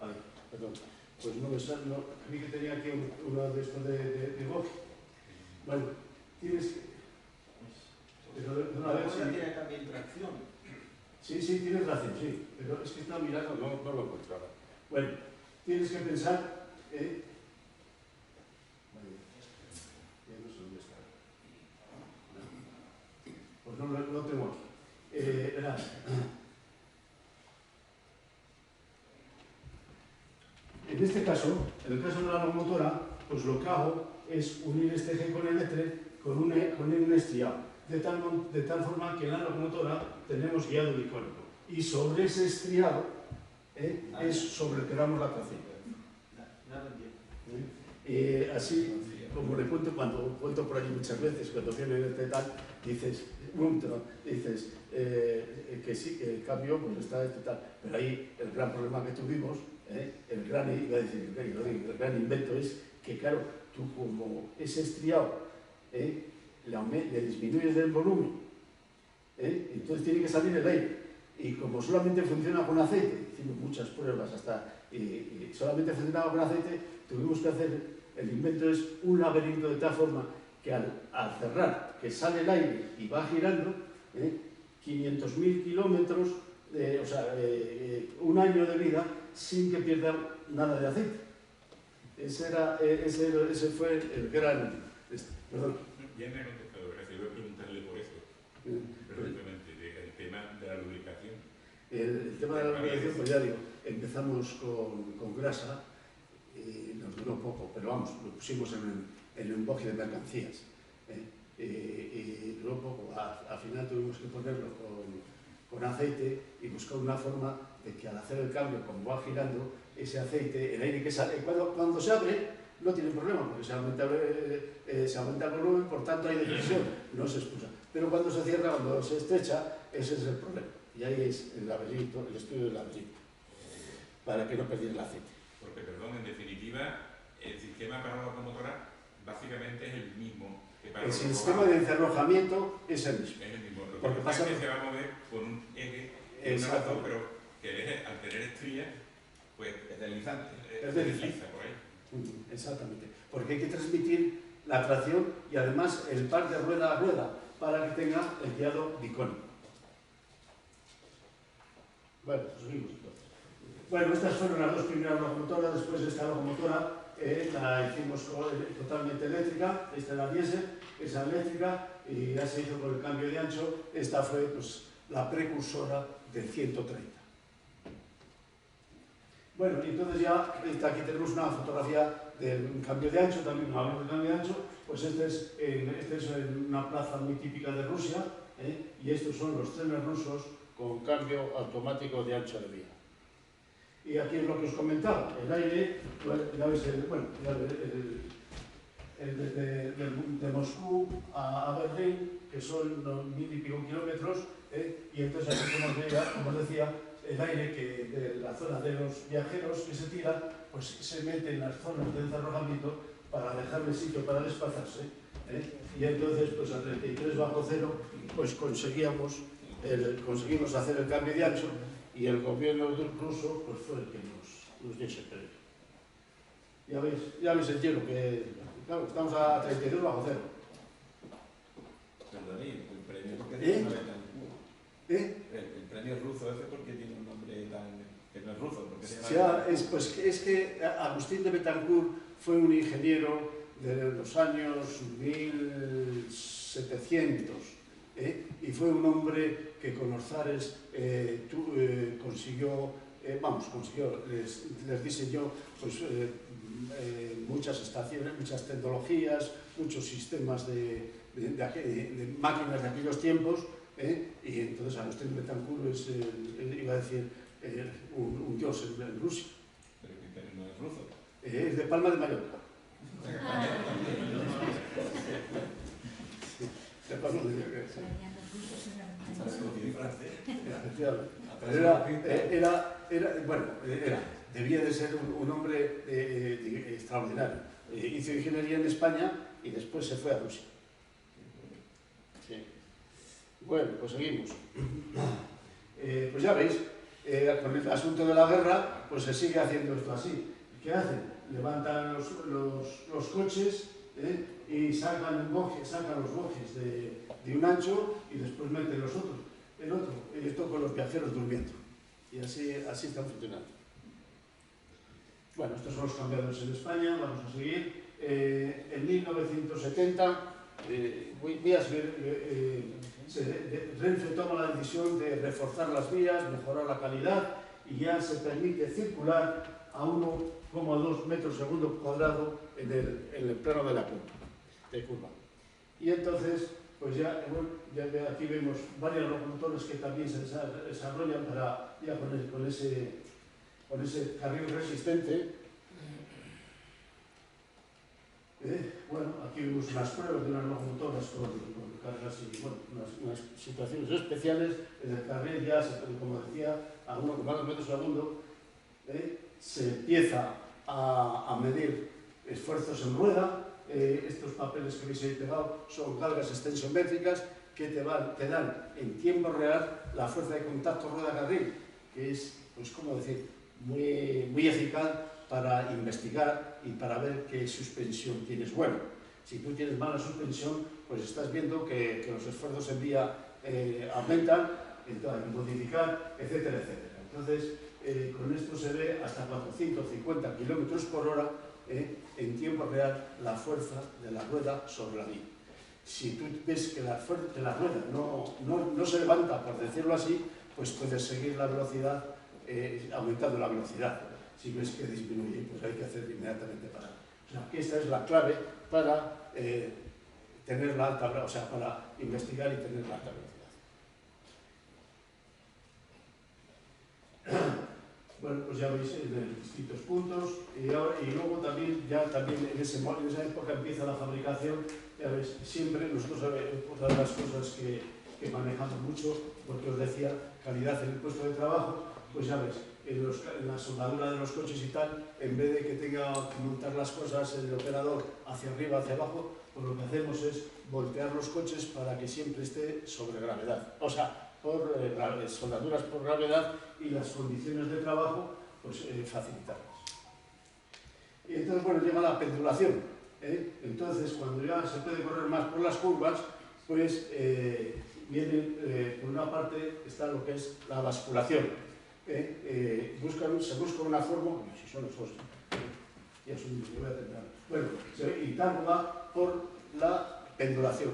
Ay, perdón, pues no me sale, no, vi que tenía aquí uno de estos de voz. Bueno, tienes que... Pero, no, a ver si... tiene también tracción. Sí, tienes razón, sí, pero es que está mirando, no lo encuentro ahora. Bueno, tienes que pensar... Ya no sé dónde está. Pues no lo tengo aquí. Verás. En este caso, en el caso de la locomotora, pues lo que hago es unir este eje con el otro con un estriado, de tal forma que en la locomotora tenemos guiado bicónico. Y sobre ese estriado es sobre el que damos la tracción. Así, como le cuento cuando cuento por allí muchas veces, cuando viene el tal, dices que sí, que el cambio pues está tal. Pero ahí el gran problema que tuvimos, el gran invento es que, claro, tú como ese estriado le disminuyes el volumen, entonces tiene que salir el aire. Y como solamente funciona con aceite, hicimos muchas pruebas y solamente funcionaba con aceite, tuvimos que hacer, el invento es un laberinto de tal forma que al cerrar, que sale el aire y va girando, 500.000 kilómetros, o sea, un año de vida sin que pierda nada de aceite. Ese fue el gran... Perdón. Ya me ha contestado, gracias. Voy a preguntarle por eso, precisamente, el tema de la lubricación. El tema de la lubricación, pues ya digo, empezamos con grasa y nos duró poco, pero vamos, lo pusimos en el emboje de mercancías. Y duró poco. Al final tuvimos que ponerlo con aceite y buscar una forma de que al hacer el cambio, como va girando, ese aceite, el aire que sale, cuando se abre, no tiene problema, porque se aumenta el volumen, por tanto hay presión, no se expulsa. Pero cuando se cierra, cuando se estrecha, ese es el problema. Y ahí es el laberinto, el estudio del laberinto, para que no perdiera el aceite. Porque, perdón, en definitiva, el sistema para la locomotora básicamente es el mismo que para El los sistema robots. de encerrojamiento es el mismo. Es el mismo. Lo Porque que pasa pasa es que se va a mover con un eje en una Exacto. razón, pero que el eje, al tener estrías, pues Es deslizante. Es se deslizante. desliza por ahí. Exactamente. Porque hay que transmitir la tracción y además el par de rueda a rueda para que tenga el guiado bicónico. Bueno, seguimos entonces. Bueno, estas fueron las dos primeras locomotoras. Después de esta locomotora la hicimos totalmente eléctrica. Esta era diésel, esa eléctrica, y ya se hizo con el cambio de ancho. Esta fue pues, la precursora del 130. Bueno, y entonces ya aquí tenemos una fotografía del cambio de ancho, también hablamos del cambio de ancho. Pues este es en una plaza muy típica de Rusia, y estos son los trenes rusos con cambio automático de ancho de vía. Y aquí es lo que os comentaba, el aire, ya veis, de Moscú a Berlín, que son unos 1000 y pico kilómetros, y entonces aquí como os decía, el aire que de la zona de los viajeros que se tira, pues se mete en las zonas de encerrojamiento para dejarle sitio para desplazarse, y entonces pues a 33 bajo cero pues conseguimos hacer el cambio de ancho, y el gobierno ruso pues fue el que nos dio ese premio. Ya veis el hielo, que claro, estamos a 32 bajo cero. Perdón, el premio porque tiene un nombre tan... El premio ruso ese porque tiene un nombre tan... que no es ruso, porque se llama... Es que Agustín de Betancourt fue un ingeniero de los años 1700, y fue un hombre que con los zares consiguió, les diseñó pues, muchas estaciones, muchas tecnologías, muchos sistemas de máquinas de aquellos tiempos, y entonces Agustín Betancourt es, iba a decir, un dios en Rusia. Pero no es ruso. Es de Palma de Mallorca. De Palma de Mallorca, sí. Debía de ser un hombre extraordinario. Hizo ingeniería en España y después se fue a Rusia. Sí. Bueno, pues seguimos. Pues ya veis, con el asunto de la guerra, pues se sigue haciendo esto así. ¿Qué hacen? Levantan los coches y sacan los bojes de un ancho y después meten el otro. Y esto con los viajeros durmiendo. Y así están funcionando. Bueno, estos son los cambiadores en España, vamos a seguir. En 1970, voy a seguir, Renfe toma la decisión de reforzar las vías, mejorar la calidad, y ya se permite circular a 1,2 metros segundo cuadrado en el plano de la curva. Y entonces, pues ya aquí vemos varias locomotoras que también se desarrollan ya con ese carril resistente. Bueno, aquí vemos unas pruebas de unas locomotoras con cargas y unas situaciones especiales. En el carril ya, como decía, a 1,2 metros segundo, se empieza a medir esfuerzos en rueda. Estos papeles que veis ahí pegados son cargas extensométricas que te dan en tiempo real la fuerza de contacto rueda-carril, que es, pues, como decir, muy eficaz para investigar y para ver qué suspensión tienes. Bueno, si tú tienes mala suspensión, pues estás viendo que los esfuerzos en vía aumentan, entonces hay que modificar, etcétera, etcétera. Entonces, con esto se ve hasta 450 km por hora en tiempo real la fuerza de la rueda sobre la vía. Si tú ves que la rueda no se levanta, por decirlo así, pues puedes seguir la velocidad aumentando la velocidad. Si ves que disminuye, pues hay que hacer inmediatamente parar. O sea, que esta es la clave para tener la alta velocidad, o sea, para investigar y tener la alta velocidad. Bueno, pues ya veis en distintos puntos, y luego también en esa época empieza la fabricación. Ya veis, siempre nosotros, otra de las cosas que manejamos mucho, porque os decía, calidad en el puesto de trabajo, pues ya veis, en la soldadura de los coches y tal, en vez de que tenga que montar las cosas el operador hacia arriba, hacia abajo, pues lo que hacemos es voltear los coches para que siempre esté sobre gravedad. O sea, por soldaduras por gravedad y las condiciones de trabajo, pues facilitarlas. Y entonces, bueno, llega la pendulación. Entonces, cuando ya se puede correr más por las curvas, pues viene, por una parte, está lo que es la basculación. Se busca una forma, si son los dos, ya son, voy a terminar. Bueno, y tal va por la pendulación.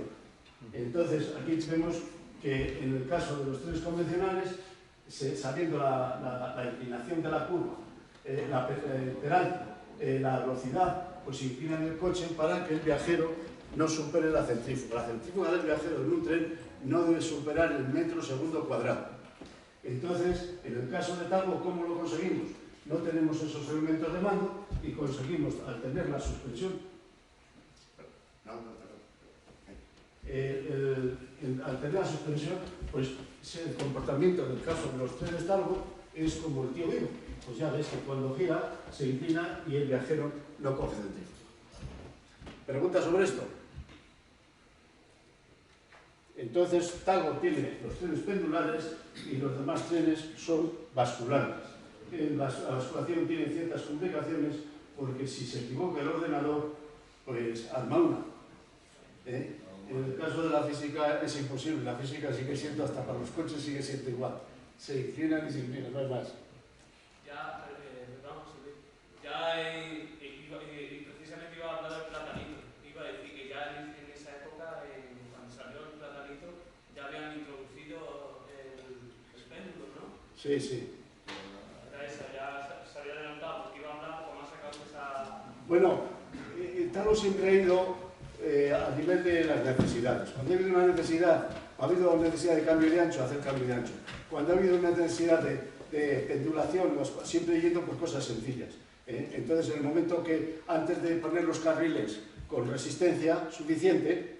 Entonces, aquí vemos que en el caso de los trenes convencionales, sabiendo la inclinación de la curva, la velocidad, pues se inclina el coche para que el viajero no supere la centrífuga. La centrífuga del viajero en un tren no debe superar el metro segundo cuadrado. Entonces, en el caso de Talgo, ¿cómo lo conseguimos? No tenemos esos elementos de mando y conseguimos, al tener la suspensión, al tener la suspensión, pues el comportamiento del caso de los trenes Talgo es como el tío vivo. Pues ya ves que cuando gira se inclina y el viajero no coge centrífuga. ¿Pregunta sobre esto? Entonces, Talgo tiene los trenes pendulares y los demás trenes son basculantes. La basculación tiene ciertas complicaciones porque si se equivoca el ordenador, pues arma una. En el caso de la física es imposible, la física sigue siendo, hasta para los coches sigue siendo igual. Se inclinan y se inclinan, no hay más. Precisamente iba a hablar del platanito. Iba a decir que ya en esa época, cuando salió el platanito, ya habían introducido el péndulo, ¿no? Sí, sí. Era esa, ya se había adelantado, porque iba a hablar como ha sacado esa... Bueno, Talgo siempre ha ido a nivel de las necesidades. Cuando ha habido una necesidad, ha habido necesidad de cambio de ancho, hacer cambio de ancho. Cuando ha habido una necesidad de pendulación, siempre yendo por cosas sencillas. Entonces, en el momento que antes de poner los carriles con resistencia suficiente,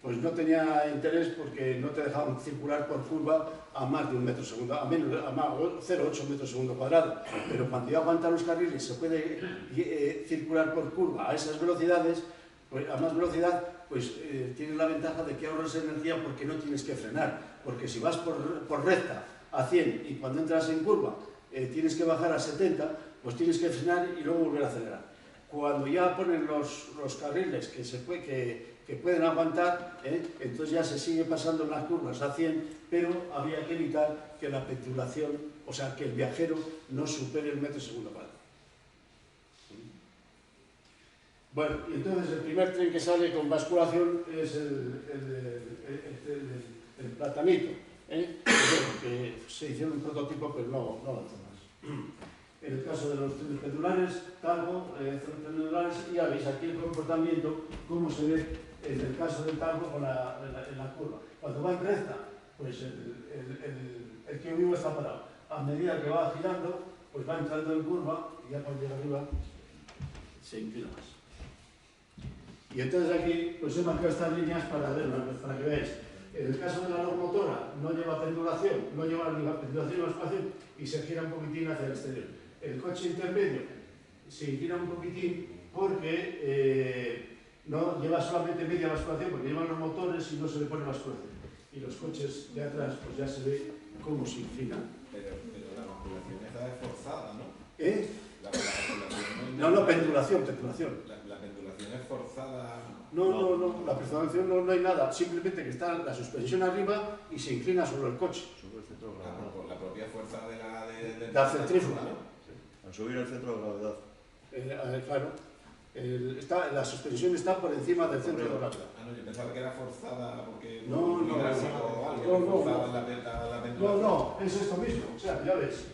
pues no tenía interés porque no te dejaban circular por curva a más de un metro segundo, a 0,8 metros segundo cuadrado. Pero cuando ya aguantan los carriles se puede circular por curva a esas velocidades, pues a más velocidad, pues tienes la ventaja de que ahorras energía porque no tienes que frenar. Porque si vas por recta a 100 y cuando entras en curva tienes que bajar a 70, pues tienes que frenar y luego volver a acelerar. Cuando ya ponen los carriles que pueden aguantar, entonces ya se sigue pasando en las curvas a 100, pero había que evitar que la pendulación, o sea, que el viajero no supere el metro segundo cuadrado. Bueno, y entonces el primer tren que sale con basculación es el platanito, que se hicieron un prototipo, pero no lanzó más. En el caso de los trenes pendulares, Talgo, trenes pendulares, y ya veis aquí el comportamiento, cómo se ve en el caso del Talgo en la curva. Cuando va en recta, pues el que vivo está parado. A medida que va girando, pues va entrando en curva y ya cuando llega arriba se inclina más. Y entonces aquí pues he marcado estas líneas para que veáis. En el caso de la locomotora no lleva pendulación, no lleva ni pendulación ni basculación y se gira un poquitín hacia el exterior. El coche intermedio se inclina un poquitín porque no lleva solamente media basculación, porque llevan los motores y no se le pone basculación. Y los coches de atrás pues ya se ve cómo se inclinan. Pero la basculación esta es forzada, ¿no? No, pendulación. La pendulación es forzada. No, la pendulación no hay nada, simplemente que está la suspensión arriba y se inclina sobre el coche. Sobre el centro de gravedad. Por la propia fuerza de la centrífuga, ¿no? Sí. Al subir el centro de gravedad. Claro. La suspensión está por encima del centro de gravedad. No, yo pensaba que era forzada porque... No, es esto mismo. O sea, ya ves,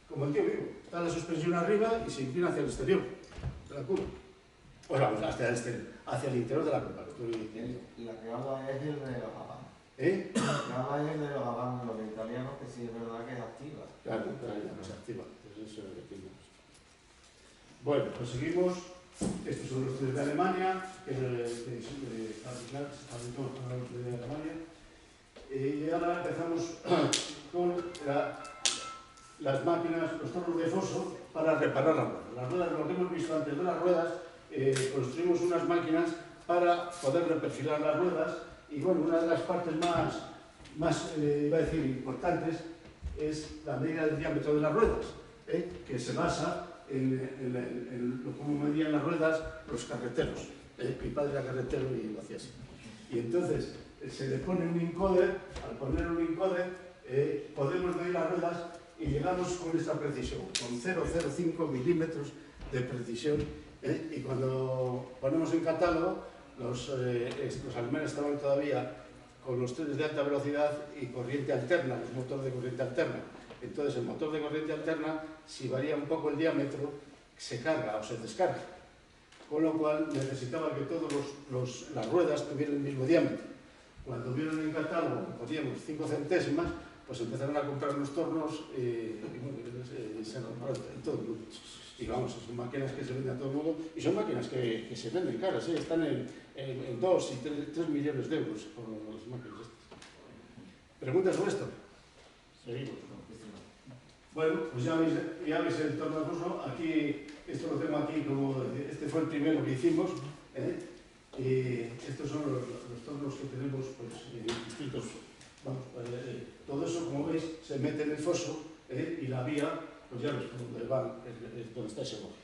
como el tío vivo. Está la suspensión arriba y se inclina hacia el exterior de la curva. Pues vamos, hacia el interior de la curva. La que habla es el de los Gabán. La que habla es el de los Gabán, los italianos, que sí es verdad que es activa. Claro, no es activa. Entonces eso es lo que tenemos. Bueno, pues seguimos. Estos son los trenes de Alemania, que fabricó los trenes de Alemania. Y ahora empezamos con las máquinas, los tornos de foso para reparar las ruedas. Las ruedas, lo que hemos visto antes de las ruedas, construimos unas máquinas para poder reperfilar las ruedas y bueno, una de las partes más iba a decir, importantes es la medida del diámetro de las ruedas, que se basa en cómo medían las ruedas los carreteros. Mi padre era carretero y lo hacía así. Y entonces se le pone un encoder, al poner un encoder podemos medir las ruedas y llegamos con esta precisión, con 0,05 milímetros de precisión. Y cuando ponemos en catálogo, los alemanes estaban todavía con los trenes de alta velocidad y corriente alterna, el motor de corriente alterna. Entonces el motor de corriente alterna, si varía un poco el diámetro, se carga o se descarga. Con lo cual necesitaba que todas las ruedas tuvieran el mismo diámetro. Cuando vieron en catálogo que poníamos 5 centésimas, pues empezaron a comprar los tornos y se compraron en todo el mundo. Y vamos, son máquinas que se venden a todo el mundo y son máquinas que se venden caras, están en 2 y 3 millones de euros por las máquinas estas. ¿Preguntas sobre esto? Seguimos. Bueno, pues ya veis el torno de foso. Aquí, esto lo tengo aquí como, este fue el primero que hicimos, y estos son los tornos que tenemos pues, distintos. Vamos, todo eso, como veis, se mete en el foso y la vía, pues ya ves por donde va, es donde está ese boje.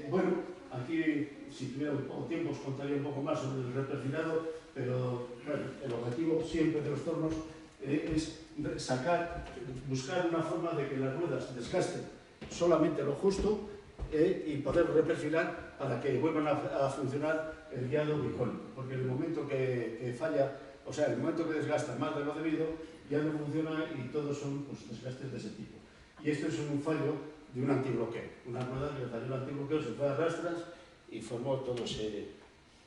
Bueno, aquí, si tuviera un poco tiempo, os contaría un poco más sobre el reperfilado, pero bueno, el objetivo siempre de los tornos es buscar una forma de que las ruedas desgasten solamente lo justo y poder reperfilar para que vuelvan a funcionar el guiado bicónico, porque en el momento que falla, o sea, en el momento que desgasta más de lo debido, ya no funciona y todos son pues, desgastes de ese tipo. Y esto es un fallo de un antibloqueo, una rueda que falló el antibloqueo, se fue a rastras y formó todo ese...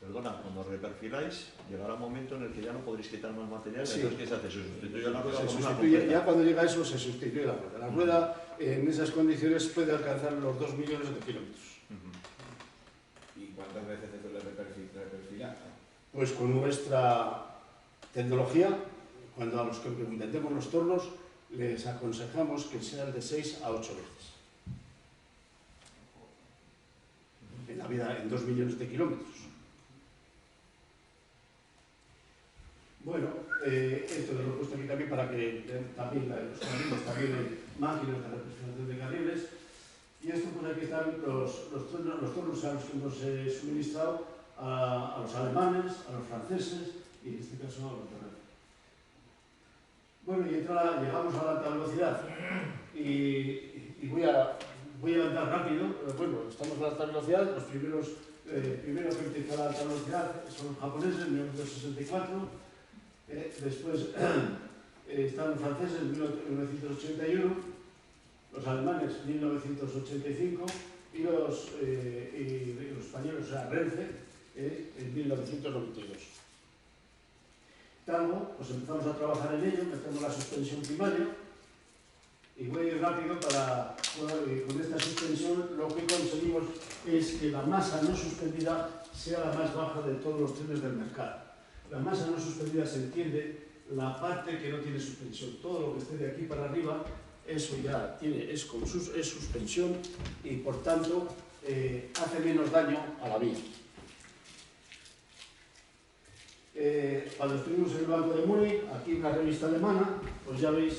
Perdona, cuando reperfiláis, llegará un momento en el que ya no podréis quitar más material, sí. Entonces, ¿qué se hace? Se sustituye la rueda se por una sustituye, completa. ya cuando llega eso, se sustituye la rueda. La rueda, en esas condiciones, puede alcanzar los 2 millones de kilómetros. ¿Y cuántas veces se suele reperfilar? Pues con nuestra tecnología, cuando a los que vendemos los tornos, les aconsejamos que sean de 6 a 8 veces. En la vida, en 2 millones de kilómetros. Bueno, esto lo he puesto aquí también para que también los carriles, también hay máquinas de representación de carriles. Y esto, pues aquí están los tornos a los que hemos suministrado a los alemanes, a los franceses y en este caso a los terrenos. Bueno, y llegamos a la alta velocidad y voy a andar rápido. Bueno, estamos a la alta velocidad, los primeros que empezaron la alta velocidad son los japoneses en 1964. Después están los franceses en 1981, los alemanes en 1985 y los españoles, o sea, Renfe, en 1992. Talgo, pues empezamos a trabajar en ello, metemos la suspensión primaria y voy a ir rápido con esta suspensión lo que conseguimos es que la masa no suspendida sea la más baja de todos los trenes del mercado. La masa no suspendida se entiende la parte que no tiene suspensión. Todo lo que esté de aquí para arriba, eso ya es suspensión y por tanto hace menos daño a la vía. Cuando estuvimos en el Banco de Múnich, aquí una revista alemana, pues ya veis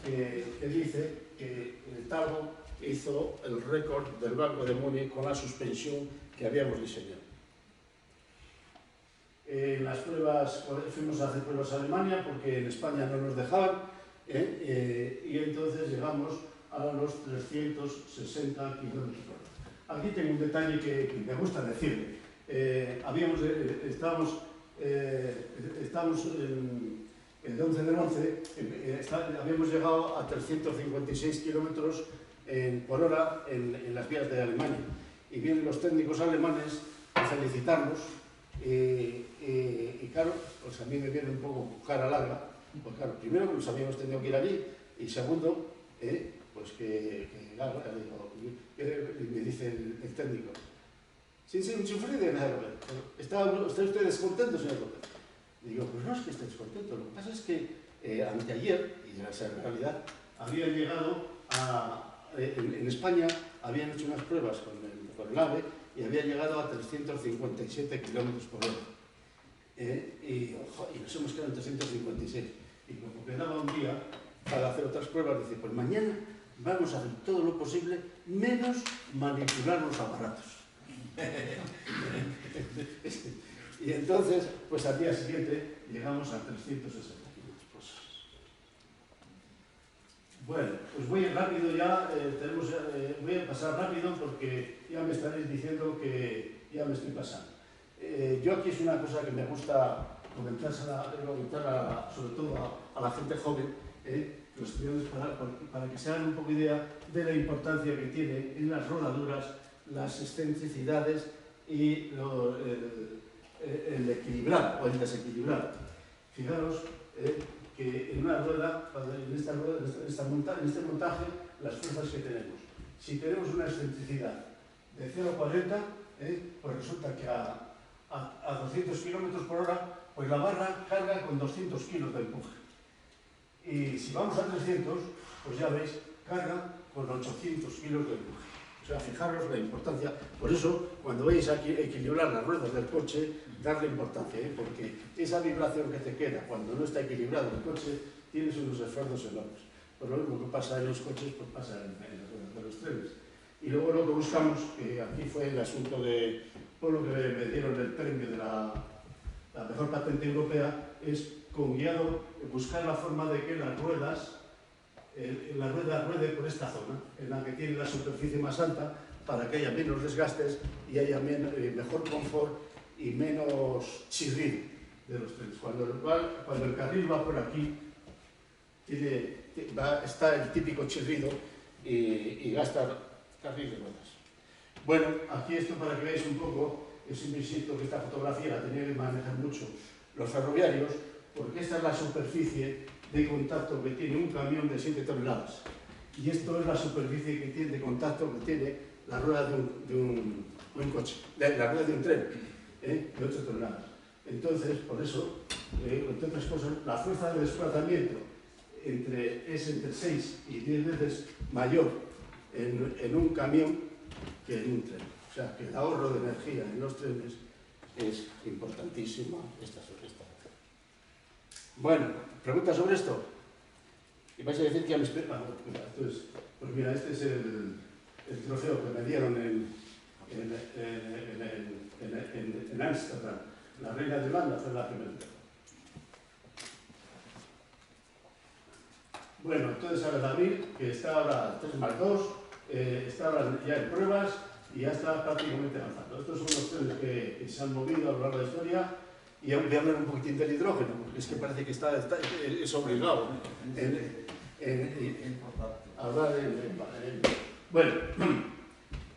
que dice que el Talgo hizo el récord del Banco de Múnich con la suspensión que habíamos diseñado. Las pruebas, fuimos a hacer pruebas a Alemania porque en España no nos dejaban y entonces llegamos a los 360 kilómetros por hora. Aquí tengo un detalle que me gusta decirle. Estábamos el 11 del 11, habíamos llegado a 356 kilómetros por hora en las vías de Alemania y vienen los técnicos alemanes a felicitarnos. Y claro, pues a mí me viene un poco cara larga, pues claro, primero que nos habíamos tenido que ir allí y segundo, pues que claro, me dice el técnico, sin sufrir de nada, ¿está usted descontento, señor López? Digo, pues no es que esté descontento, lo que pasa es que anteayer, y ya esa realidad, habían llegado en España, habían hecho unas pruebas con el AVE y habían llegado a 357 kilómetros por hora. Y nos hemos quedado en 356. Y como quedaba un día para hacer otras pruebas, dice, pues mañana vamos a hacer todo lo posible menos manipular los aparatos. Y entonces, pues al día siguiente llegamos a 360 kilómetros. Bueno, pues voy rápido ya, voy a pasar rápido porque ya me estaréis diciendo que ya me estoy pasando. Yo aquí es una cosa que me gusta comentar sobre todo a la gente joven, los estudiantes, para que se hagan un poco idea de la importancia que tiene en las rodaduras, las excentricidades y el equilibrar o el desequilibrar. Fijaros que en una rueda, en este montaje, las fuerzas que tenemos. Si tenemos una excentricidad de 0,40, pues resulta que a 200 km por hora, pues la barra carga con 200 kilos de empuje. Y si vamos a 300, pues ya veis, carga con 800 kilos de empuje. O sea, fijaros la importancia. Por eso, cuando vais a equilibrar las ruedas del coche, darle importancia, porque esa vibración que te queda cuando no está equilibrado el coche, tienes unos esfuerzos enormes. Pues lo mismo que pasa en los coches, pues pasa en las ruedas de los trenes. Y luego lo que buscamos, que aquí fue el asunto de, por lo que me dieron el premio de la mejor patente europea, es con guiado buscar la forma de que las ruedas, la rueda ruede por esta zona, en la que tiene la superficie más alta, para que haya menos desgastes y haya mejor confort y menos chirrido de los trenes. Cuando el carril va por aquí, está el típico chirrido y gasta carril de ruedas. Bueno, aquí esto para que veáis un poco, siempre insisto que esta fotografía la tenían que manejar mucho los ferroviarios, porque esta es la superficie de contacto que tiene un camión de 7 toneladas. Y esto es la superficie que tiene, de contacto que tiene la rueda de un coche, la rueda de un tren, de 8 toneladas. Entonces, por eso, entre otras cosas, la fuerza de desplazamiento es entre 6 y 10 veces mayor en un camión que en un tren. O sea, que el ahorro de energía en los trenes es importantísima esta. Bueno, ¿preguntas sobre esto? Y vais a decir que ya me espera. Entonces, pues mira, este es el trofeo que me dieron en Ámsterdam. La reina de Holanda fue la que me dio. Bueno, entonces ahora David, que está ahora 3+2, está ahora ya en pruebas y ya está prácticamente avanzando. Estos son los trenes que se han movido a lo largo de la historia. Y voy a hablar un poquitín del hidrógeno, porque es que parece que es obligado hablar bueno,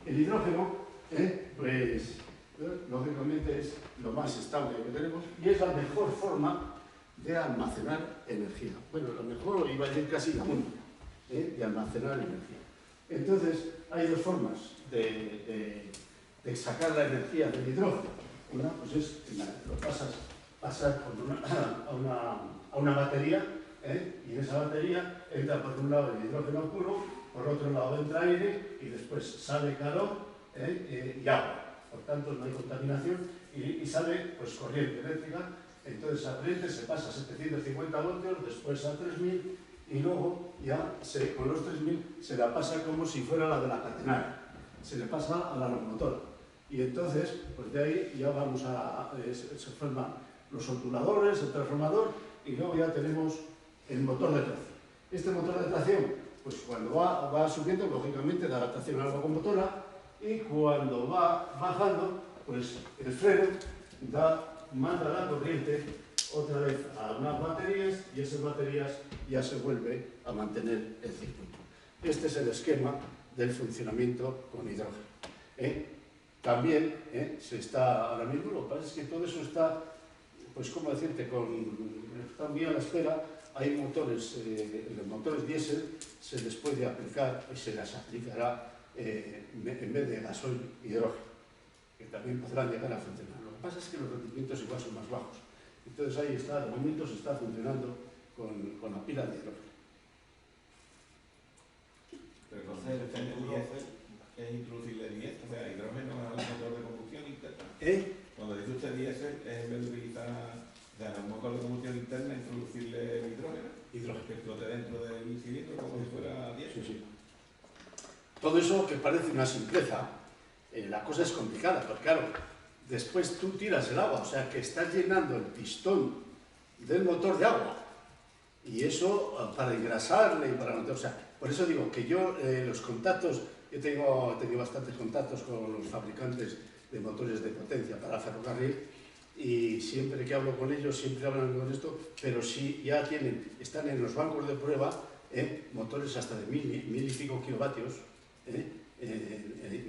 el hidrógeno, pues, lógicamente es lo más estable que tenemos y es la mejor forma de almacenar energía. Bueno, lo mejor, iba a decir casi la única, de almacenar energía. Entonces, hay dos formas de sacar la energía del hidrógeno. Una, pues es, lo pasas a una batería, y en esa batería entra por un lado el hidrógeno puro, por otro lado entra aire y después sale calor y agua. Por tanto, no hay contaminación y sale pues, corriente eléctrica. Entonces, esa corriente se pasa a 750 voltios, después a 3000 y luego ya con los 3000 se la pasa como si fuera la de la catenaria. Se le pasa a la locomotora. Y entonces, pues de ahí ya vamos se forman los obturadores, el transformador, y luego ya tenemos el motor de tracción. Este motor de tracción, pues cuando va subiendo, lógicamente da adaptación a la locomotora, y cuando va bajando, pues el freno manda la corriente otra vez a unas baterías, y esas baterías ya se vuelve a mantener el circuito. Este es el esquema del funcionamiento con hidrógeno. También se está, ahora mismo lo que pasa es que todo eso está, pues cómo decirte, está muy a la espera. Hay motores, los motores diésel se les puede aplicar y se las aplicará en vez de gasoil hidrógeno, que también podrán llegar a funcionar. Lo que pasa es que los rendimientos igual son más bajos. Entonces ahí está, de momento se está funcionando con la pila de hidrógeno. Pero entonces el diésel es introducirle diésel, o sea, hidrógeno al motor de combustión interna. Cuando dice usted diésel, es en vez de utilizar, o sea, un motor de combustión interna, introducirle el hidrógeno. Que explote dentro del cilindro como si fuera diésel. Sí. Todo eso que parece una simpleza, la cosa es complicada, porque claro, después tú tiras el agua, o sea que estás llenando el pistón del motor de agua, y eso para engrasarle y para mantener, o sea, por eso digo que yo los contactos, yo tengo bastantes contactos con los fabricantes de motores de potencia para ferrocarril, y siempre que hablo con ellos, siempre hablan con esto, pero sí ya están en los bancos de prueba motores hasta de 1000 y pico kilovatios,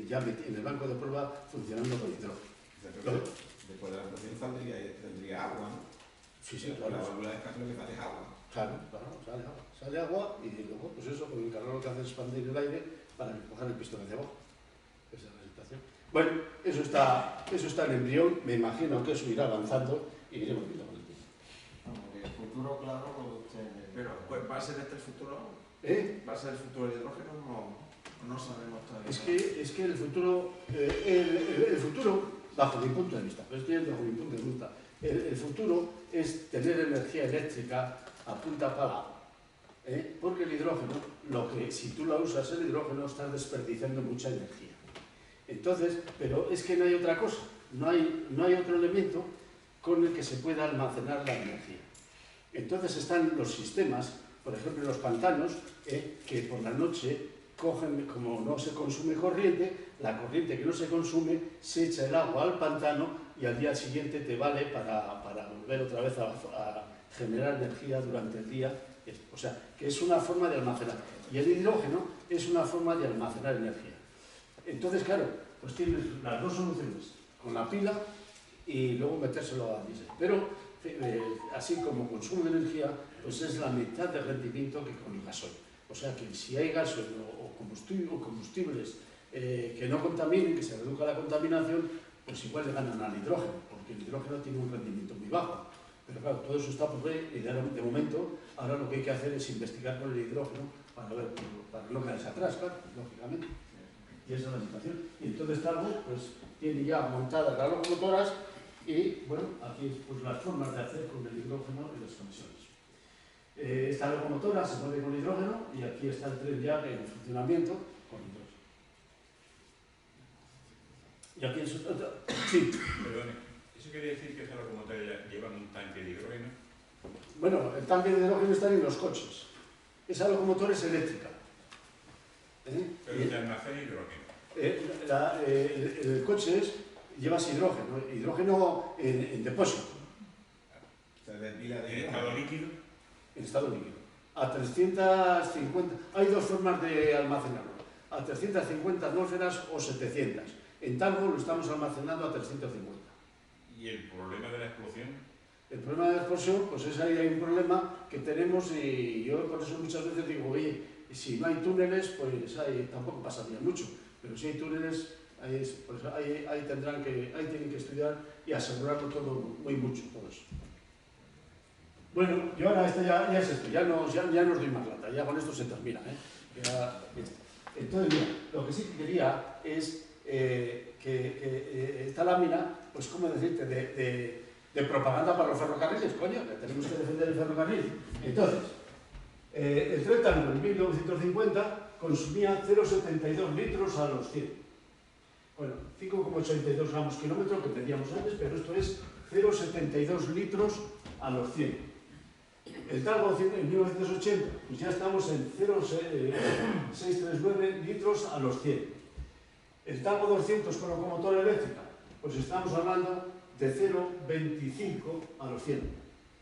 ya en el banco de prueba funcionando con hidrógeno. Después de la estación tendría agua, ¿no? Sí, claro. claro. La válvula de escape lo que sale es agua. Claro, sale agua y luego, pues eso, con el calor lo que hace es expandir el aire para empujar el pistón hacia abajo. Esa es la situación. Bueno, eso está en embrión, me imagino que eso irá avanzando y iremos viendo con el tiempo. El futuro, claro, lo usted... Pero, pues, ¿va a ser este el futuro? ¿Va a ser el futuro del hidrógeno o no sabemos todavía? Es que el futuro, bajo mi punto de vista, el futuro es tener energía eléctrica a punta pala. Porque el hidrógeno, si tú la usas el hidrógeno, estás desperdiciando mucha energía. Entonces, pero es que no hay otra cosa, no hay otro elemento con el que se pueda almacenar la energía. Entonces están los sistemas, por ejemplo los pantanos, que por la noche cogen, como no se consume corriente, la corriente que no se consume se echa el agua al pantano y al día siguiente te vale para volver otra vez a generar energía durante el día. O sea, que es una forma de almacenar. Y el hidrógeno es una forma de almacenar energía. Entonces, claro, pues tienes las dos soluciones, con la pila y luego metérselo a diésel. Pero, así como consumo de energía, pues es la mitad de rendimiento que con el gasoil. O sea que si hay gasoil o combustibles que no contaminen, que se reduzca la contaminación, pues igual le ganan al hidrógeno, porque el hidrógeno tiene un rendimiento muy bajo. Pero claro, todo eso está por ver y de momento ahora lo que hay que hacer es investigar con el hidrógeno para no quedarse atrás, claro, lógicamente. Y esa es la situación. Y entonces Talgo pues tiene ya montadas las locomotoras y bueno, aquí pues las formas de hacer con el hidrógeno y las conexiones. Esta locomotora se mueve con hidrógeno y aquí está el tren ya en funcionamiento con hidrógeno. Y aquí es otra... Sí. Perdone, ¿eso quiere decir que esa locomotora lleva un tanque de hidrógeno? Bueno, el tanque de hidrógeno está en los coches. Esa locomotora es eléctrica. Pero se almacena hidrógeno. El coche llevas hidrógeno en depósito. ¿En estado líquido? En estado líquido. A 350, hay dos formas de almacenarlo. A 350 atmósferas o 700. En Talgo lo estamos almacenando a 350. ¿Y el problema de la explosión? El problema de la explosión, pues es ahí hay un problema que tenemos y yo por eso muchas veces digo, oye, si no hay túneles, pues ahí tampoco pasaría mucho, pero si hay túneles, pues ahí tienen que estudiar y asegurarlo todo muy mucho, todo eso. Bueno, yo ahora esto ya es esto, ya no os doy más lata, ya con esto se termina. Entonces, mira, lo que sí que quería es que esta lámina, pues cómo decirte, de propaganda para los ferrocarriles, coño, que tenemos que defender el ferrocarril. Entonces, el tren Talgo en 1950 consumía 0,72 litros a los 100. Bueno, 5,82 gramos kilómetro que pedíamos antes, pero esto es 0,72 litros a los 100. El Talgo en 1980, pues ya estamos en 0,639 litros a los 100. El Talgo 200 con locomotora eléctrica, pues estamos hablando de 0,25 a los 100.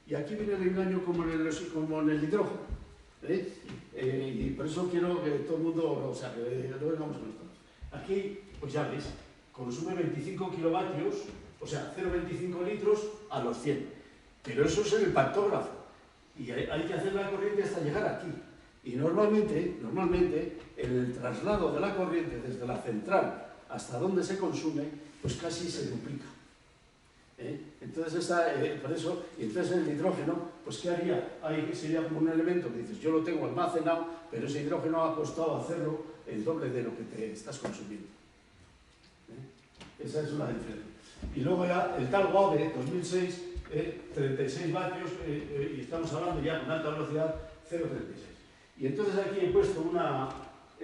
Y aquí viene el engaño como en el hidrógeno. Y por eso quiero que todo el mundo, o sea, que no vengamos con esto. Aquí, pues ya veis, consume 25 kilovatios, o sea, 0,25 litros a los 100. Pero eso es en el pactógrafo. Y hay que hacer la corriente hasta llegar aquí. Y normalmente, en el traslado de la corriente desde la central hasta donde se consume, pues casi se duplica. Entonces, por eso, y entonces el hidrógeno, pues ¿qué haría? Ahí sería como un elemento que dices, yo lo tengo almacenado, pero ese hidrógeno ha costado hacerlo el doble de lo que te estás consumiendo. Esa es una diferencia. Y luego ya el tal Waube 2006, 36 vatios, y estamos hablando ya con alta velocidad 0,36. Y entonces aquí he puesto en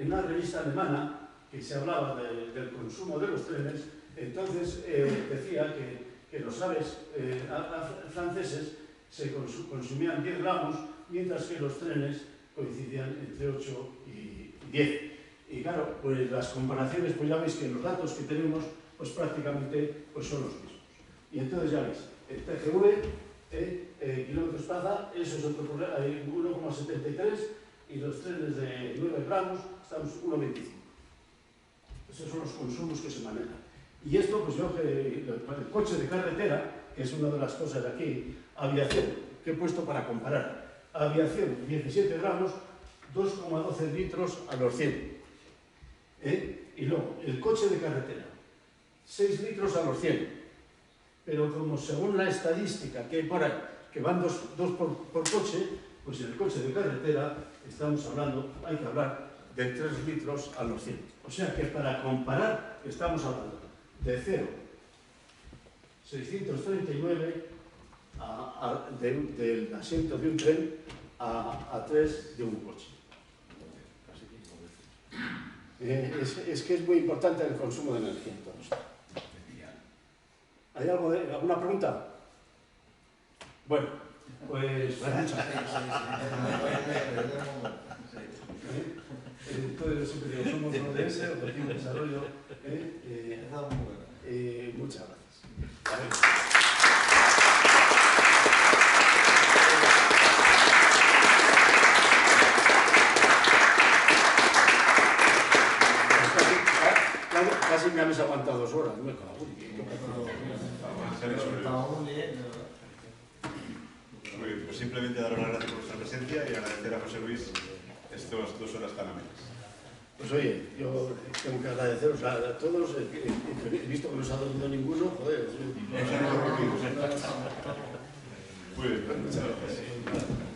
una revista alemana que se hablaba del consumo de los trenes. Entonces decía que los aves franceses se consumían 10 gramos, mientras que los trenes coincidían entre 8 y 10. Y claro, pues las comparaciones, pues ya veis que los datos que tenemos, pues prácticamente pues son los mismos. Y entonces ya veis, el TGV, kilómetros plaza, eso es otro problema, hay 1,73, y los trenes de 9 gramos estamos 1,25. Esos son los consumos que se manejan. Y esto, pues yo, el coche de carretera, que es una de las cosas aquí, aviación, que he puesto para comparar. Aviación, 17 gramos, 2,12 litros a los 100. Y luego, el coche de carretera, 6 litros a los 100. Pero como según la estadística que hay por ahí, que van dos por coche, pues en el coche de carretera estamos hablando, hay que hablar de 3 litros a los 100. O sea que para comparar estamos hablando de 0, 639 del asiento de un tren a 3 de un coche. Es que es muy importante el consumo de energía en todo esto. ¿Hay alguna pregunta? Bueno, pues muchas gracias. Entonces siempre digo, somos ODS, Objetivo de Desarrollo. Muchas gracias. Casi me habéis aguantado 2 horas, me cago en Muy bien, pues simplemente daros las gracias por vuestra presencia y agradecer a José Luis estas 2 horas tan amenas. Pues oye, yo tengo que agradeceros a todos, he visto que no os ha dormido ninguno, joder. Muy bien, muchas gracias.